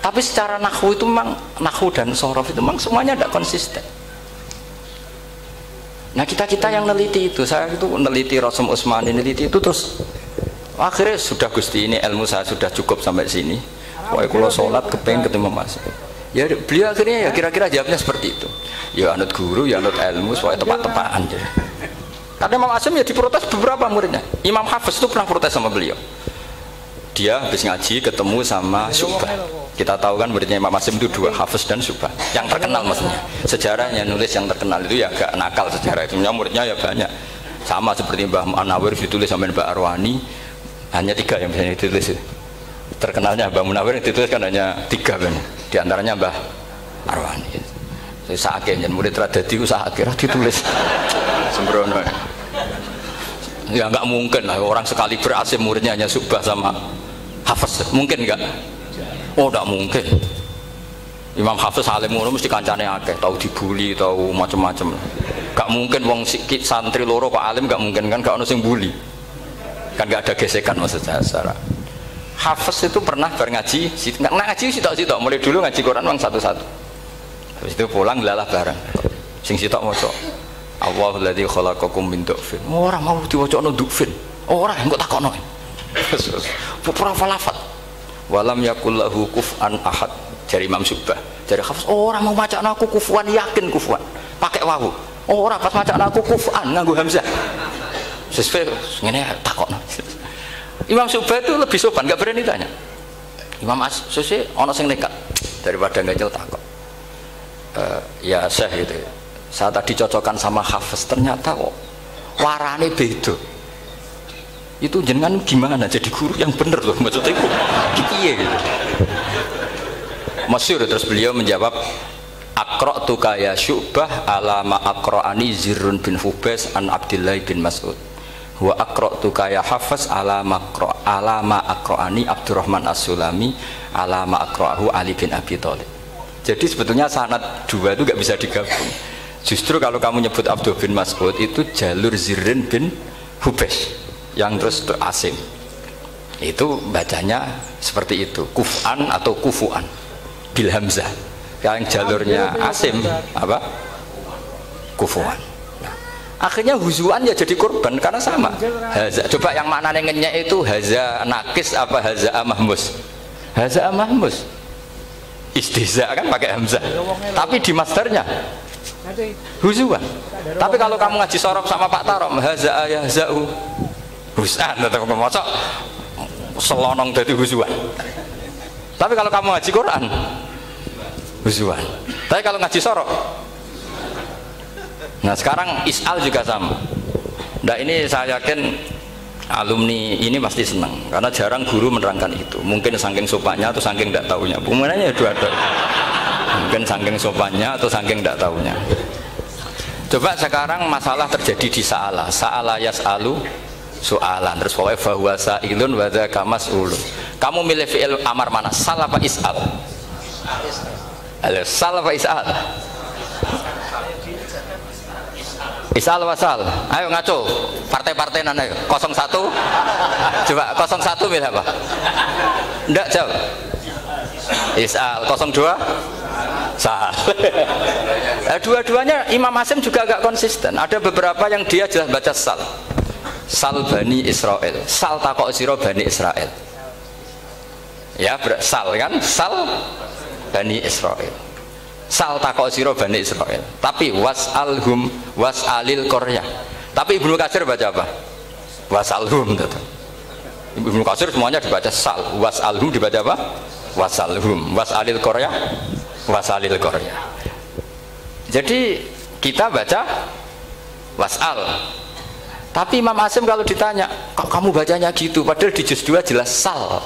S1: Tapi secara nahwu itu memang nahwu dan sorof itu memang semuanya tidak konsisten. Nah kita yang neliti itu, saya itu neliti Rasul Utsmani, neliti itu terus akhirnya sudah Gusti ini ilmu saya sudah cukup sampai sini. Wah kalau sholat kepengen ketemu Mas. Ya beliau akhirnya ya kira-kira jawabnya seperti itu. Ya anut guru, ya anut ilmu, soalnya tepat-tepatan. Karena Imam Asim ya diprotes beberapa muridnya. Imam Hafiz itu pernah protes sama beliau. Dia habis ngaji ketemu sama Syu'bah. Kita tahu kan muridnya Imam Asim itu dua, Hafiz dan Syu'bah. Yang terkenal maksudnya. Sejarahnya nulis yang terkenal itu ya agak nakal sejarah itu. Muridnya ya banyak. Sama seperti Mbah Munawir ditulis sama Mbah Arwani. Hanya 3 yang bisa ditulis. Terkenalnya Mbah Munawir yang ditulis kan hanya 3 kan. Di antaranya Mbah Arwani. Saya sakit, murid radadi usaha akhirnya ditulis sembrono. Ya nggak mungkin lah orang sekali berasim muridnya hanya Syu'bah sama Hafiz, mungkin nggak? Oh nggak mungkin. Imam Hafiz alim ngono mesti kancane akeh, tahu dibully, tahu macam-macam. Nggak mungkin wong sikit santri loro kok alim, nggak mungkin kan, nggak ono sing bully. Kan nggak ada gesekan maksud saya secara. Hafiz itu pernah ngaji, nggak ngaji sitok-sitok, mulai dulu ngaji Quran orang satu-satu. Habis itu pulang lalah bareng. Sing sitok maca Allahul ladzi khalaqakum min du'fin. Ora mau diwacana du'fin. Ora engko takokno. Ora falafat. Walam yakul lahu kuf'an ahad. Dari Imam Syu'bah. Dari Hafiz, ora mau macakno aku kufuan, yakin kufuan. Pakai wawu. Ora pas macakno aku kuf'an nganggo hamzah. Sesuai ngene takokno. Imam Syu'bah itu lebih sopan, enggak berani tanya. Imam As-Susi ana sing nekat daripada ngajel takok. Ya Syekh gitu. Saya tadi cocokkan sama Hafiz, ternyata kok warane beda. Itu jenengan gimana jadi guru yang bener loh, maksudnya itu piye gitu. Masyhur terus beliau menjawab, Aqra'tu ya Syu'bah ala ma aqra'ani Zirrun bin Hubais an Abdillah bin Mas'ud. Wa aqra'tu ya Hafiz ala ma aqra'ani Abdurrahman As-Sulami ala ma aqra'ahu Ali bin Abi Thalib. Jadi sebetulnya sanad dua itu gak bisa digabung. Justru kalau kamu nyebut Abdul bin Mas'ud itu jalur Zirrin bin Hubais yang terus Asim. Itu bacanya seperti itu, kuf'an atau kufu'an bil hamzah. Yang jalurnya Asim apa? Kufu'an. Nah, akhirnya huzuan ya jadi korban karena sama. Haza. Coba yang maknanya ngenyek itu haza nakis apa haza mahmus? Haza mahmus. istihza kan pakai hamzah. Tapi di masternya huzuan. Tapi kalau kamu ngaji sorok sama Pak Tarom, haza yahza'u husan, atau mosok selonong dari huzuan. Tapi kalau kamu ngaji Quran, huzuan. Tapi kalau ngaji sorok, nah sekarang is'al juga sama. Nah ini saya yakin alumni ini pasti senang karena jarang guru menerangkan itu. Mungkin saking sopannya atau saking tidak tahunya. Bagaimana dua-dua. Mungkin saking sopannya atau saking tidak tahunya. Coba sekarang masalah terjadi di sa'ala yas'alu soalan, terus pokoknya bahwa sa'ilun wa dzaka mas'ulun. Kamu milih fi'il amar mana? Sal apa is'al? Sal apa is'al? Is'al wasal. Ayo ngaco. Partai-partai nana 01. Coba 01 milih apa? Enggak jawab. Is'al 02 sal. Dua-duanya Imam Hasim juga agak konsisten. Ada beberapa yang dia jelas baca sal. Sal Bani Israel. Sal takok sira Bani Israel. Ya, sal kan? Sal Bani Israel. Sal takok sira Bani Israel. Tapi was'alhum was'alil qaryah. Tapi Ibnu Katsir baca apa? Was'alhum. Ibnu Katsir semuanya dibaca sal. Was'alhum dibaca apa? Was'alhum. Was'alil qaryah. Was'alil qaryah. Jadi kita baca was'al. Tapi Imam Hasim kalau ditanya, kok kamu bacanya gitu? Padahal di juz 2 jelas sal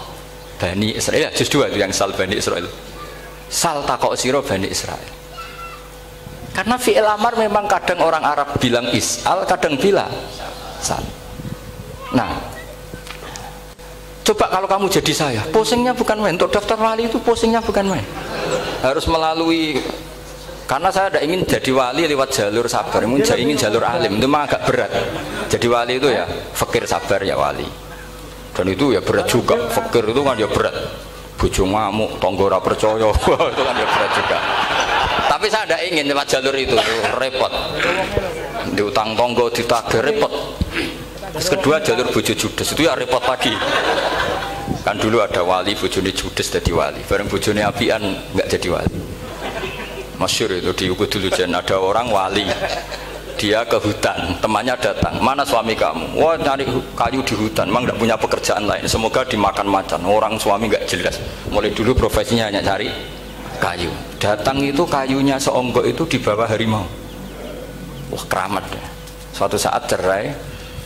S1: Bani Israel. Juz 2 itu yang sal Bani Israel. Sal takok siro Bani Israel. Karena fi'il amar memang kadang orang Arab bilang is'al, kadang bilang sal. Nah, coba kalau kamu jadi saya, pusingnya bukan main. Untuk daftar wali itu pusingnya bukan main. Harus melalui, karena saya tidak ingin jadi wali lewat jalur sabar, ingin jalur alim, itu memang agak berat. Jadi wali itu ya fakir sabar ya wali. Dan itu ya berat juga, fakir itu kan ya berat. Bojo ngamuk, tonggo ora percaya, itu kan ya berat juga. Tapi saya tidak ingin lewat jalur itu repot. Diutang tonggo, ditagih repot. Terus kedua jalur bojo judes itu ya repot lagi. Kan dulu ada wali bojone judes jadi wali, bareng bojone apian nggak jadi wali. Masyhur itu di dulu jen ada orang wali. Dia ke hutan, temannya datang, mana suami kamu? Wah cari kayu di hutan, memang tidak punya pekerjaan lain, semoga dimakan macan. Orang suami nggak jelas, mulai dulu profesinya hanya cari kayu. Datang itu kayunya seonggok itu di bawah harimau. Wah keramat deh. Suatu saat cerai,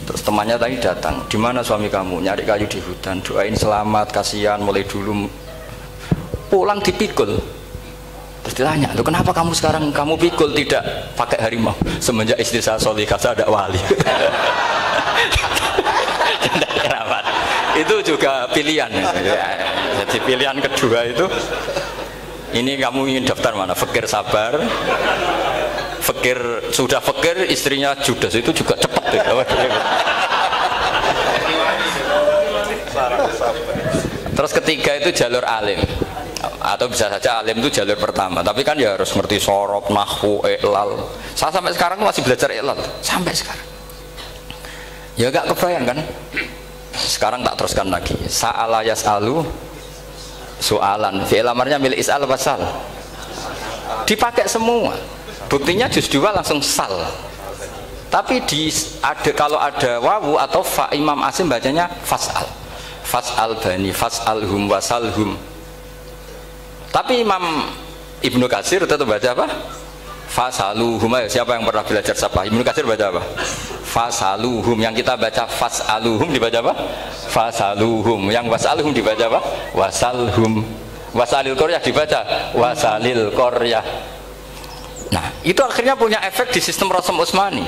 S1: terus temannya tadi datang, di mana suami kamu? Nyari kayu di hutan, doain selamat, kasihan, mulai dulu. Pulang dipikul. Terus ditanya, lu kenapa kamu sekarang kamu pikul tidak pakai harimau? Semenjak istri saya solihah, saya ada wali. Itu juga pilihan. Jadi pilihan kedua itu, ini kamu ingin daftar mana? Fakir sabar, fakir sudah fakir, istrinya judes itu juga cepat. Terus ketiga itu jalur alim. Atau bisa saja alim itu jalur pertama, tapi kan ya harus ngerti sorob, nahwu, i'lal. Saya sampai sekarang masih belajar i'lal sampai sekarang. Ya gak kebayang kan? Sekarang tak teruskan lagi. Sa'ala yas'alu soalan. Fi'il amarnya milik is'al apa sal? Dipakai semua. Buktinya juz 2 langsung sal. Tapi kalau ada wawu atau fa, Imam Hasim bacanya fas'al. Fas'al bani, fas'alhum wasalhum. Tapi Imam Ibnu Katsir tetap baca apa? Fasaluhum. Siapa yang pernah belajar siapa? Ibnu Katsir baca apa? Fasaluhum. Yang kita baca fasaluhum dibaca apa? Fasaluhum. Yang wasaluhum dibaca apa? Wasalhum. Wasalil qaryah dibaca wasalil qaryah. Nah, itu akhirnya punya efek di sistem Rasam Utsmani.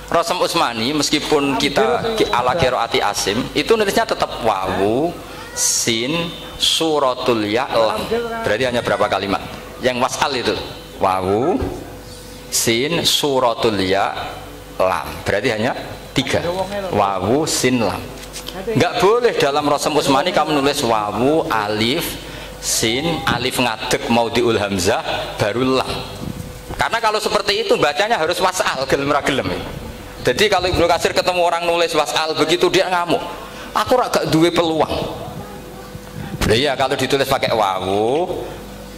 S1: Rasam Utsmani meskipun kita ala qiraati Asim, itu nulisnya tetap wawu, sin, suratul ya, lam. Berarti hanya berapa kalimat? Yang wasal itu wawu, sin, suratul ya, lam. Berarti hanya 3. Wawu, sin, lam. Nggak boleh dalam Rasam Utsmani kamu nulis wawu, alif, sin, alif ngadeg maudhi'ul hamzah baru lam. Karena kalau seperti itu bacanya harus wasal, gelem ra gelem. Jadi kalau Ibnu Katsir ketemu orang nulis wasal begitu dia ngamuk. Aku agak duwe peluang. Iya kalau ditulis pakai wawu,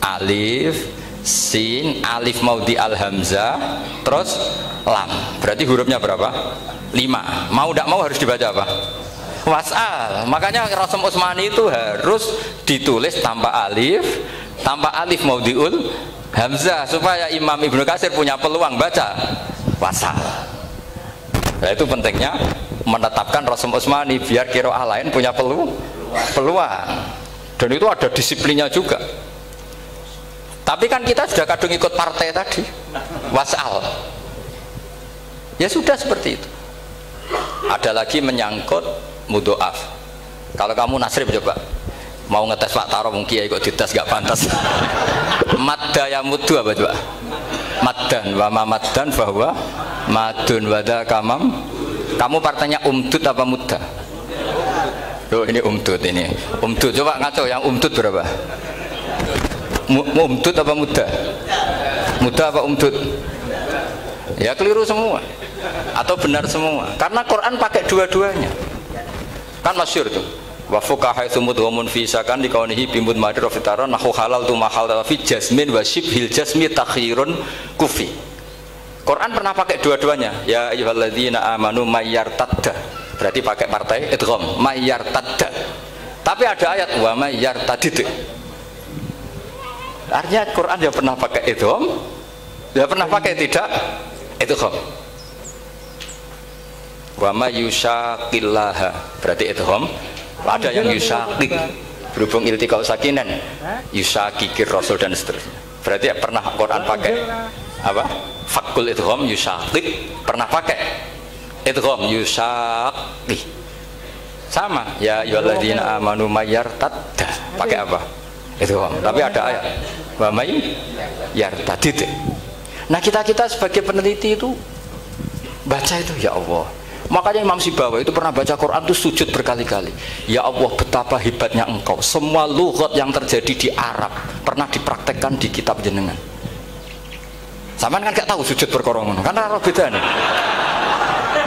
S1: alif, sin, alif maudi al hamzah, terus lam. Berarti hurufnya berapa? 5. Mau tidak mau harus dibaca apa? Wasal. Makanya Rasul Utsmani itu harus ditulis tanpa alif maudiul hamzah supaya Imam Ibnu Katsir punya peluang baca wasal. Nah, itu pentingnya menetapkan Rasul Utsmani biar qiraah lain punya peluang. Dan itu ada disiplinnya juga. Tapi kan kita sudah kadung ikut partai tadi, wasal. Ya sudah seperti itu. Ada lagi menyangkut mudhoaf. Kalau kamu nasrib coba mau ngetes Pak Taro mungkin ya ikut dites gak pantas. Madda ya mudhu apa coba? Maddan wa ma maddan bahwa madun wada kamam. Kamu partainya umdud apa mudda? Loh ini umdud ini. Umdud coba ngaco yang umdud berapa? Umdud apa mudda? Mudda apa umdud? Ya keliru semua. Atau benar semua. Karena Quran pakai dua-duanya. Kan masyhur tuh. Wa fuqaha mudghamun fi sakan di kaunihi bimud madir wa fitaran nahu halal tu mahal fi jasmin wa shibhil jasmi takhirun kufi. Quran pernah pakai dua-duanya. Ya ayyuhalladzina amanu mayyartadda. Berarti pakai partai idgham mayyartadda. Tapi ada ayat wa mayyartadid. Artinya Quran dia pernah pakai idgham, dia pernah pakai tidak idgham. Wa may yushaqillaha berarti idgham. Ada yang yusaqik berhubung iltiqau sakinan yusaqikir rasul dan seterusnya. Berarti pernah Quran pakai apa? Fakul idgham yusaqik pernah pakai idgham yusaqi. Sama ya ayyuhalladzina amanu mayyartadda pakai apa? Idgham. Tapi ada ayat wa may yartadid. Nah, kita sebagai peneliti itu baca itu ya Allah. Makanya Imam Sibawa itu pernah baca Quran itu sujud berkali-kali. Ya Allah betapa hebatnya engkau. Semua lughat yang terjadi di Arab pernah dipraktekkan di kitab jenengan. Sampean kan gak tahu sujud berkorong karena Arab beda nih.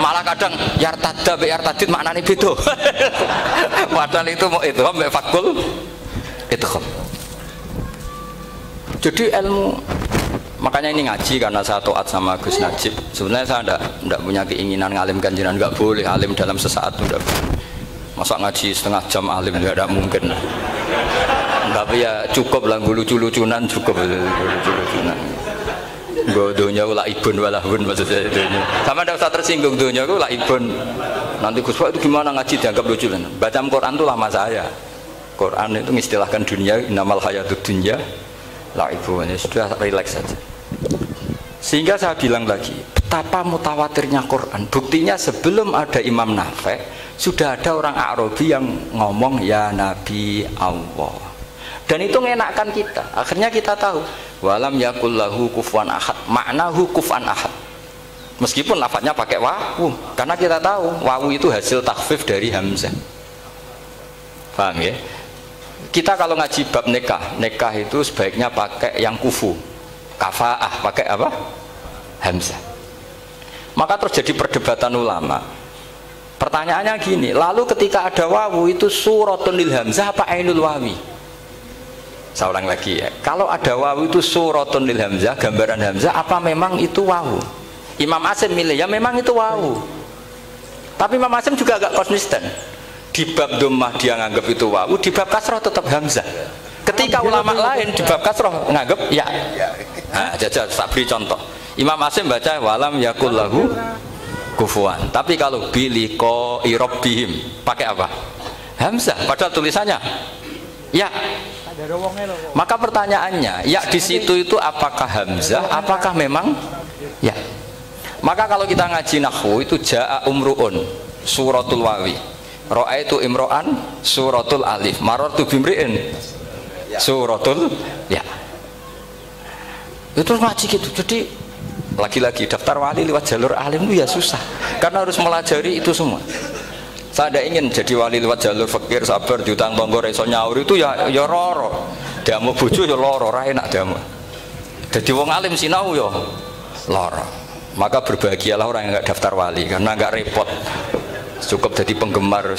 S1: Malah kadang yartadda be yartadid maknanya beda. Padahal itu mau idgham be fakul idgham. Jadi ilmu. Makanya ini ngaji karena saya taat sama Gus Najib. Sebenarnya saya tidak punya keinginan ngalimkan jenengan, nggak boleh alim dalam sesaat itu. Masa ngaji setengah jam alim nggak mungkin. Tapi ya cukup lah lucu-lucunan cukup lucu-lucunan. Godonya ulah ibun walahun maksud saya dunia. Sama tidak usah tersinggung dunia ulah ibun. Nanti Gus Pak itu gimana ngaji dianggap lucu kan? Baca Quran itu lama saya. Quran itu mengistilahkan dunia innamal hayatud dunya la'ibun. Ya sudah rileks saja. Sehingga saya bilang lagi, betapa mutawatirnya Quran. Buktinya sebelum ada Imam Nafi' sudah ada orang Arabi yang ngomong ya Nabi Allah. Dan itu ngenakkan kita. Akhirnya kita tahu walam yakullahu kufuwan ahad. Maknahu kufan ahad. Meskipun lafadznya pakai wawu, karena kita tahu wawu itu hasil takhfif dari hamzah. Paham ya? Kita kalau ngaji bab nikah itu sebaiknya pakai yang kufu. Kafaah pakai apa? Hamzah. Maka terjadi perdebatan ulama. Pertanyaannya gini, lalu ketika ada wawu itu suratun lil hamzah apa ainul wawi? Saya ulang lagi ya. Kalau ada wawu itu suratun lil hamzah, gambaran hamzah apa memang itu wawu? Imam Asim milih ya memang itu wawu. Tapi Imam Asim juga agak konsisten. Di bab dhammah dia nganggap itu wawu, di bab kasroh tetap hamzah. Ketika ulama lain di bab kasroh nganggap ya. Nah, jajal tak beri contoh. Imam Asim baca walam yakul lahu kufuwan. Tapi kalau biliko irobbihim pakai apa? Hamzah. Padahal tulisannya ya. Maka pertanyaannya, ya di situ itu apakah hamzah? Apakah memang ya? Maka kalau kita ngaji nahwu itu jaa umruun suratul wawi. Ra'aitu imro'an suratul alif. Marartu bimri'in suratul ya. Itu ngaji gitu. Jadi lagi-lagi daftar wali lewat jalur alim itu ya susah karena harus melajari itu semua. Saya tidak ingin jadi wali lewat jalur fakir sabar diutang banggo iso nyaur itu ya roro. Dia mau bojo ya loro, ra enak dia mau. Jadi wong alim sinau ya loro. Maka berbahagialah orang yang enggak daftar wali karena enggak repot. Cukup jadi penggemar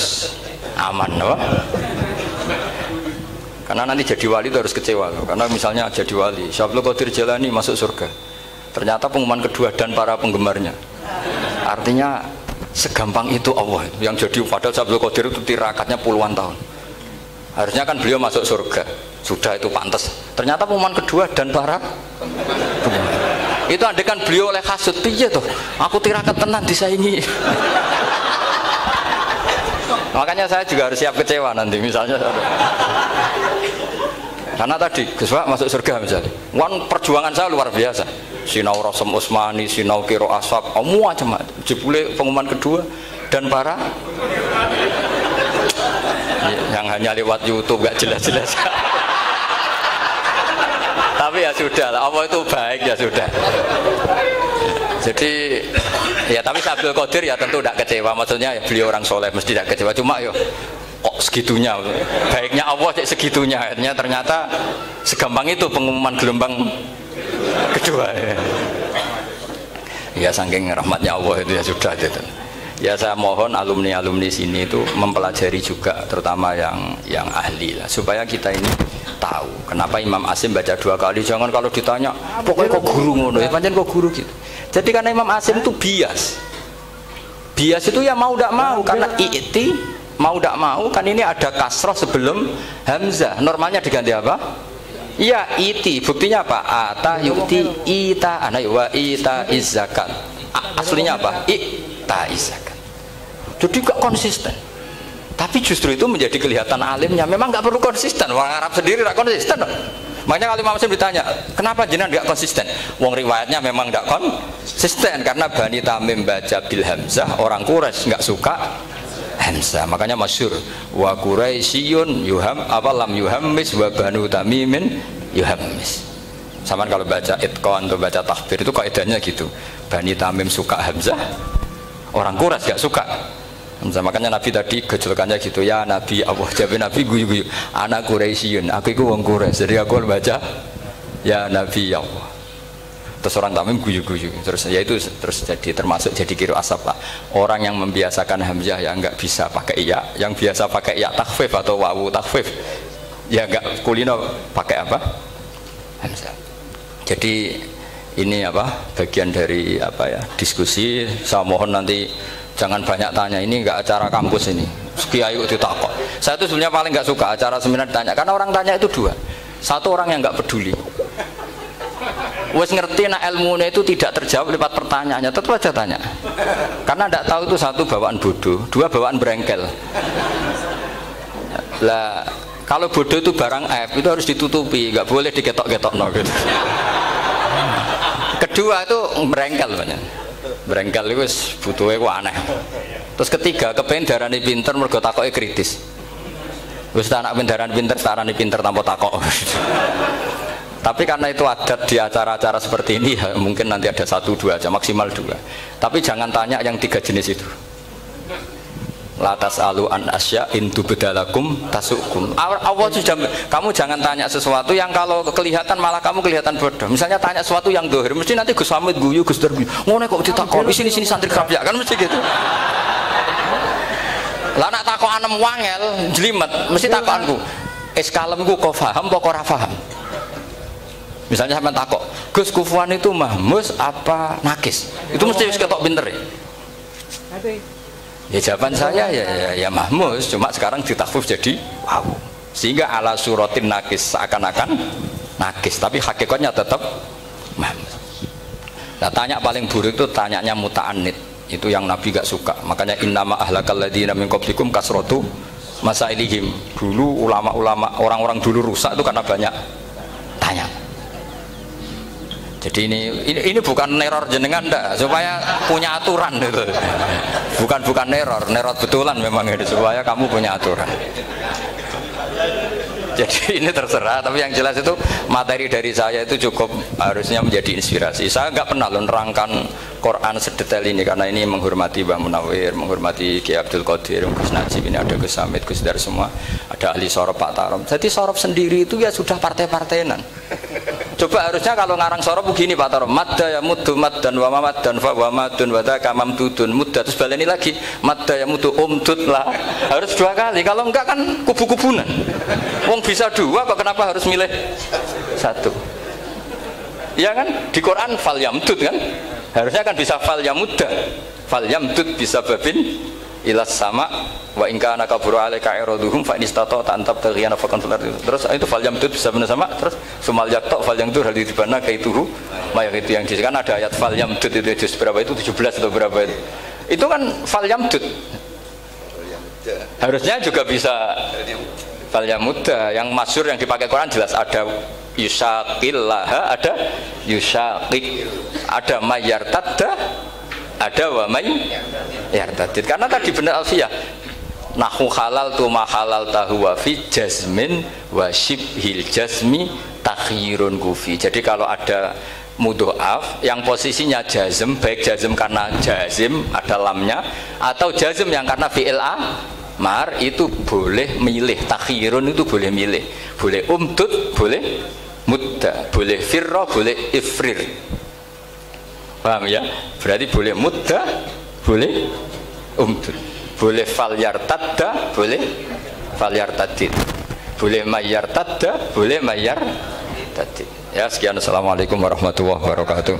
S1: aman, apa? Karena nanti jadi wali itu harus kecewa loh. Karena misalnya jadi wali, Syekh Abdul Qadir Jailani masuk surga. Ternyata pengumuman kedua dan para penggemarnya. Artinya segampang itu Allah. Yang jadi padahal Syekh Abdul Qadir itu tirakatnya puluhan tahun. Harusnya kan beliau masuk surga. Sudah itu pantas. Ternyata pengumuman kedua dan para penggemar. Itu andai kan beliau oleh hasud, piye tuh? Aku tirakat tenan disaingi. Makanya saya juga harus siap kecewa nanti misalnya. Karena tadi Gus Pak masuk surga misalnya. Perjuangan saya luar biasa. Sinau Rasem Usmani, sinau Kiro Asap, macam jebule pengumuman kedua dan para yang hanya lewat YouTube gak jelas-jelas. Tapi ya sudah lah, Allah itu baik ya sudah. Jadi ya tapi Abdul Qadir ya tentu tidak kecewa, maksudnya ya, beliau orang soleh mesti tidak kecewa, cuma yo kok segitunya baiknya Allah cek segitunya, akhirnya ternyata segampang itu pengumuman gelombang kedua ya saking rahmatnya Allah itu ya sudah gitu. Ya saya mohon alumni-alumni sini itu mempelajari juga, terutama yang ahli lah, supaya kita ini tahu kenapa Imam Asim baca 2 kali. Jangan kalau ditanya pokoknya kok guru ngono ya pancen kok guru gitu. Jadi karena Imam Asim itu bias itu ya mau tidak mau, karena i'ti mau tidak mau kan ini ada kasroh sebelum hamzah, normalnya diganti apa? Iya iti, buktinya apa? Ata yu'ti ita ana wa ita izzakat. Aslinya apa? Ita izzakat. Jadi gak konsisten. Tapi justru itu menjadi kelihatan alimnya. Memang nggak perlu konsisten. Orang Arab sendiri nggak konsisten. Makanya kalau Imam Asim ditanya, kenapa jenengan nggak konsisten? Wong riwayatnya memang nggak konsisten karena Bani Tamim baca bil hamzah, orang Quraisy nggak suka hamzah. Makanya masyhur wa Quraisyun yuham apa lam yuhammis wa Banu Tamimin yuhammis. Sama kalau baca itqan atau baca tahbir itu kaidahnya gitu. Bani Tamim suka hamzah, orang Quraisy nggak suka. Makanya Nabi tadi gejolkannya gitu, ya Nabi Allah, jawab Nabi guyu-guyu, anak Quraisyun, aku itu wong Quraisy, jadi aku baca ya Nabi Allah. Terus orang Tamim guyu-guyu, terus ya itu terus jadi termasuk jadi kiro asap lah. Orang yang membiasakan hamzah ya nggak bisa pakai iya, yang biasa pakai iya takhfif atau wawu takhfif ya nggak kulino pakai apa hamzah. Jadi ini apa bagian dari apa ya diskusi. Saya mohon nanti jangan banyak tanya, ini enggak acara kampus ini. Kiai itu takut. Saya itu sebenarnya paling enggak suka acara seminar ditanya, karena orang tanya itu dua. Satu orang yang enggak peduli. Wes ngerti nak ilmunya itu tidak terjawab lewat pertanyaannya, tetap aja tanya. Karena enggak tahu itu satu bawaan bodoh, dua bawaan berengkel. Lah kalau bodoh itu barang aib itu harus ditutupi, enggak boleh diketok-ketok no gitu. Kedua itu berengkel banyak. Berengkel itu butuhnya ku aneh. Terus ketiga kepengen darani pinter mergo takoke kritis. Wis anak darani pinter tarani pinter tanpa takok. Tapi karena itu adat di acara-acara seperti ini ya, mungkin nanti ada 1, 2 aja, maksimal 2. Tapi jangan tanya yang 3 jenis itu. Latas alu an asya intu bedalakum tasukum. Allah sudah, kamu jangan tanya sesuatu yang kalau kelihatan malah kamu kelihatan bodoh. Misalnya tanya sesuatu yang dohir, mesti nanti Gus Hamid guyu, Gus Dar guyu. Ngono kok ditakon, sini santri kabeh kan mesti gitu. Lah nak takok anem wangel, jlimet, mesti takokanku. Kalemku kok paham apa ora paham? Misalnya sampean takok, Gus Kufuan itu mahmus apa nakis? Itu mesti wis ketok pinter ya. Ya jawaban saya ya mahmus, cuma sekarang ditakhfif jadi wow. Sehingga ala suratin nakis seakan-akan nakis, tapi hakikatnya tetap mahmus. Nah, tanya paling buruk itu tanyanya muta'annid. Itu yang Nabi gak suka. Makanya innama ahlakal ladzina min qablikum kasratu masailihim. Dulu ulama-ulama orang-orang dulu rusak itu karena banyak tanya. Jadi ini bukan neror jenengan ndak, supaya punya aturan gitu. Bukan neror betulan memang itu supaya kamu punya aturan. Jadi ini terserah, tapi yang jelas itu materi dari saya itu cukup harusnya menjadi inspirasi. Saya nggak pernah nerangkan Quran sedetail ini karena ini menghormati Mbah Munawir, menghormati Kiai Abdul Qadir, Gus Najib, ini ada Gus Hamid, Gus Dar semua, ada ahli sorop Pak Tarom. Jadi sorop sendiri itu ya sudah partai-partainan. Coba harusnya kalau ngarang sorob begini Pak Toro, madda ya muddu maddan wa mamad dan fa wa madun wa dzaka mamdudun mudda, terus baleni lagi madda ya muddu umdud lah. Harus 2 kali. Kalau enggak kan kubu-kubunan. Wong bisa 2 kok kenapa harus milih 1? Iya kan? Di Quran fal yamdud kan? Harusnya kan bisa fal yamudda. Fal yamdud bisa babin ilas sama wa in kana kabura alaika iraduhum fa in istata antab taghiyana faqan fil ardi. Terus itu fal yamdud bisa benar sama, terus sumal yakta fal yamdud hal dibana kaituhu mayak itu yang kan ada ayat fal yamdud itu juz berapa itu 17 atau berapa itu. Itu kan fal yamdud. Harusnya juga bisa fal yamudda. Yang masyhur yang dipakai Quran jelas ada yusaqillaha, ada yusaqik, ada mayartadda, ada wa may yartadid. Karena tadi benar Alfiyah, nahu halal tu ma halal tahu wa fi jazmin wa shibhil jazmi takhirun kufi. Jadi kalau ada mudhoaf yang posisinya jazm, baik jazm karena jazim ada lamnya atau jazm yang karena fi'il amar, itu boleh milih. Takhirun itu boleh milih, boleh umdud, boleh mudda, boleh firra, boleh ifrir. Paham ya? Berarti boleh mudda, boleh umdud, boleh fal yartadda, boleh fal yartadid, boleh mayyar tadda, boleh mayyar tadid. Ya, sekian. Assalamualaikum warahmatullahi wabarakatuh.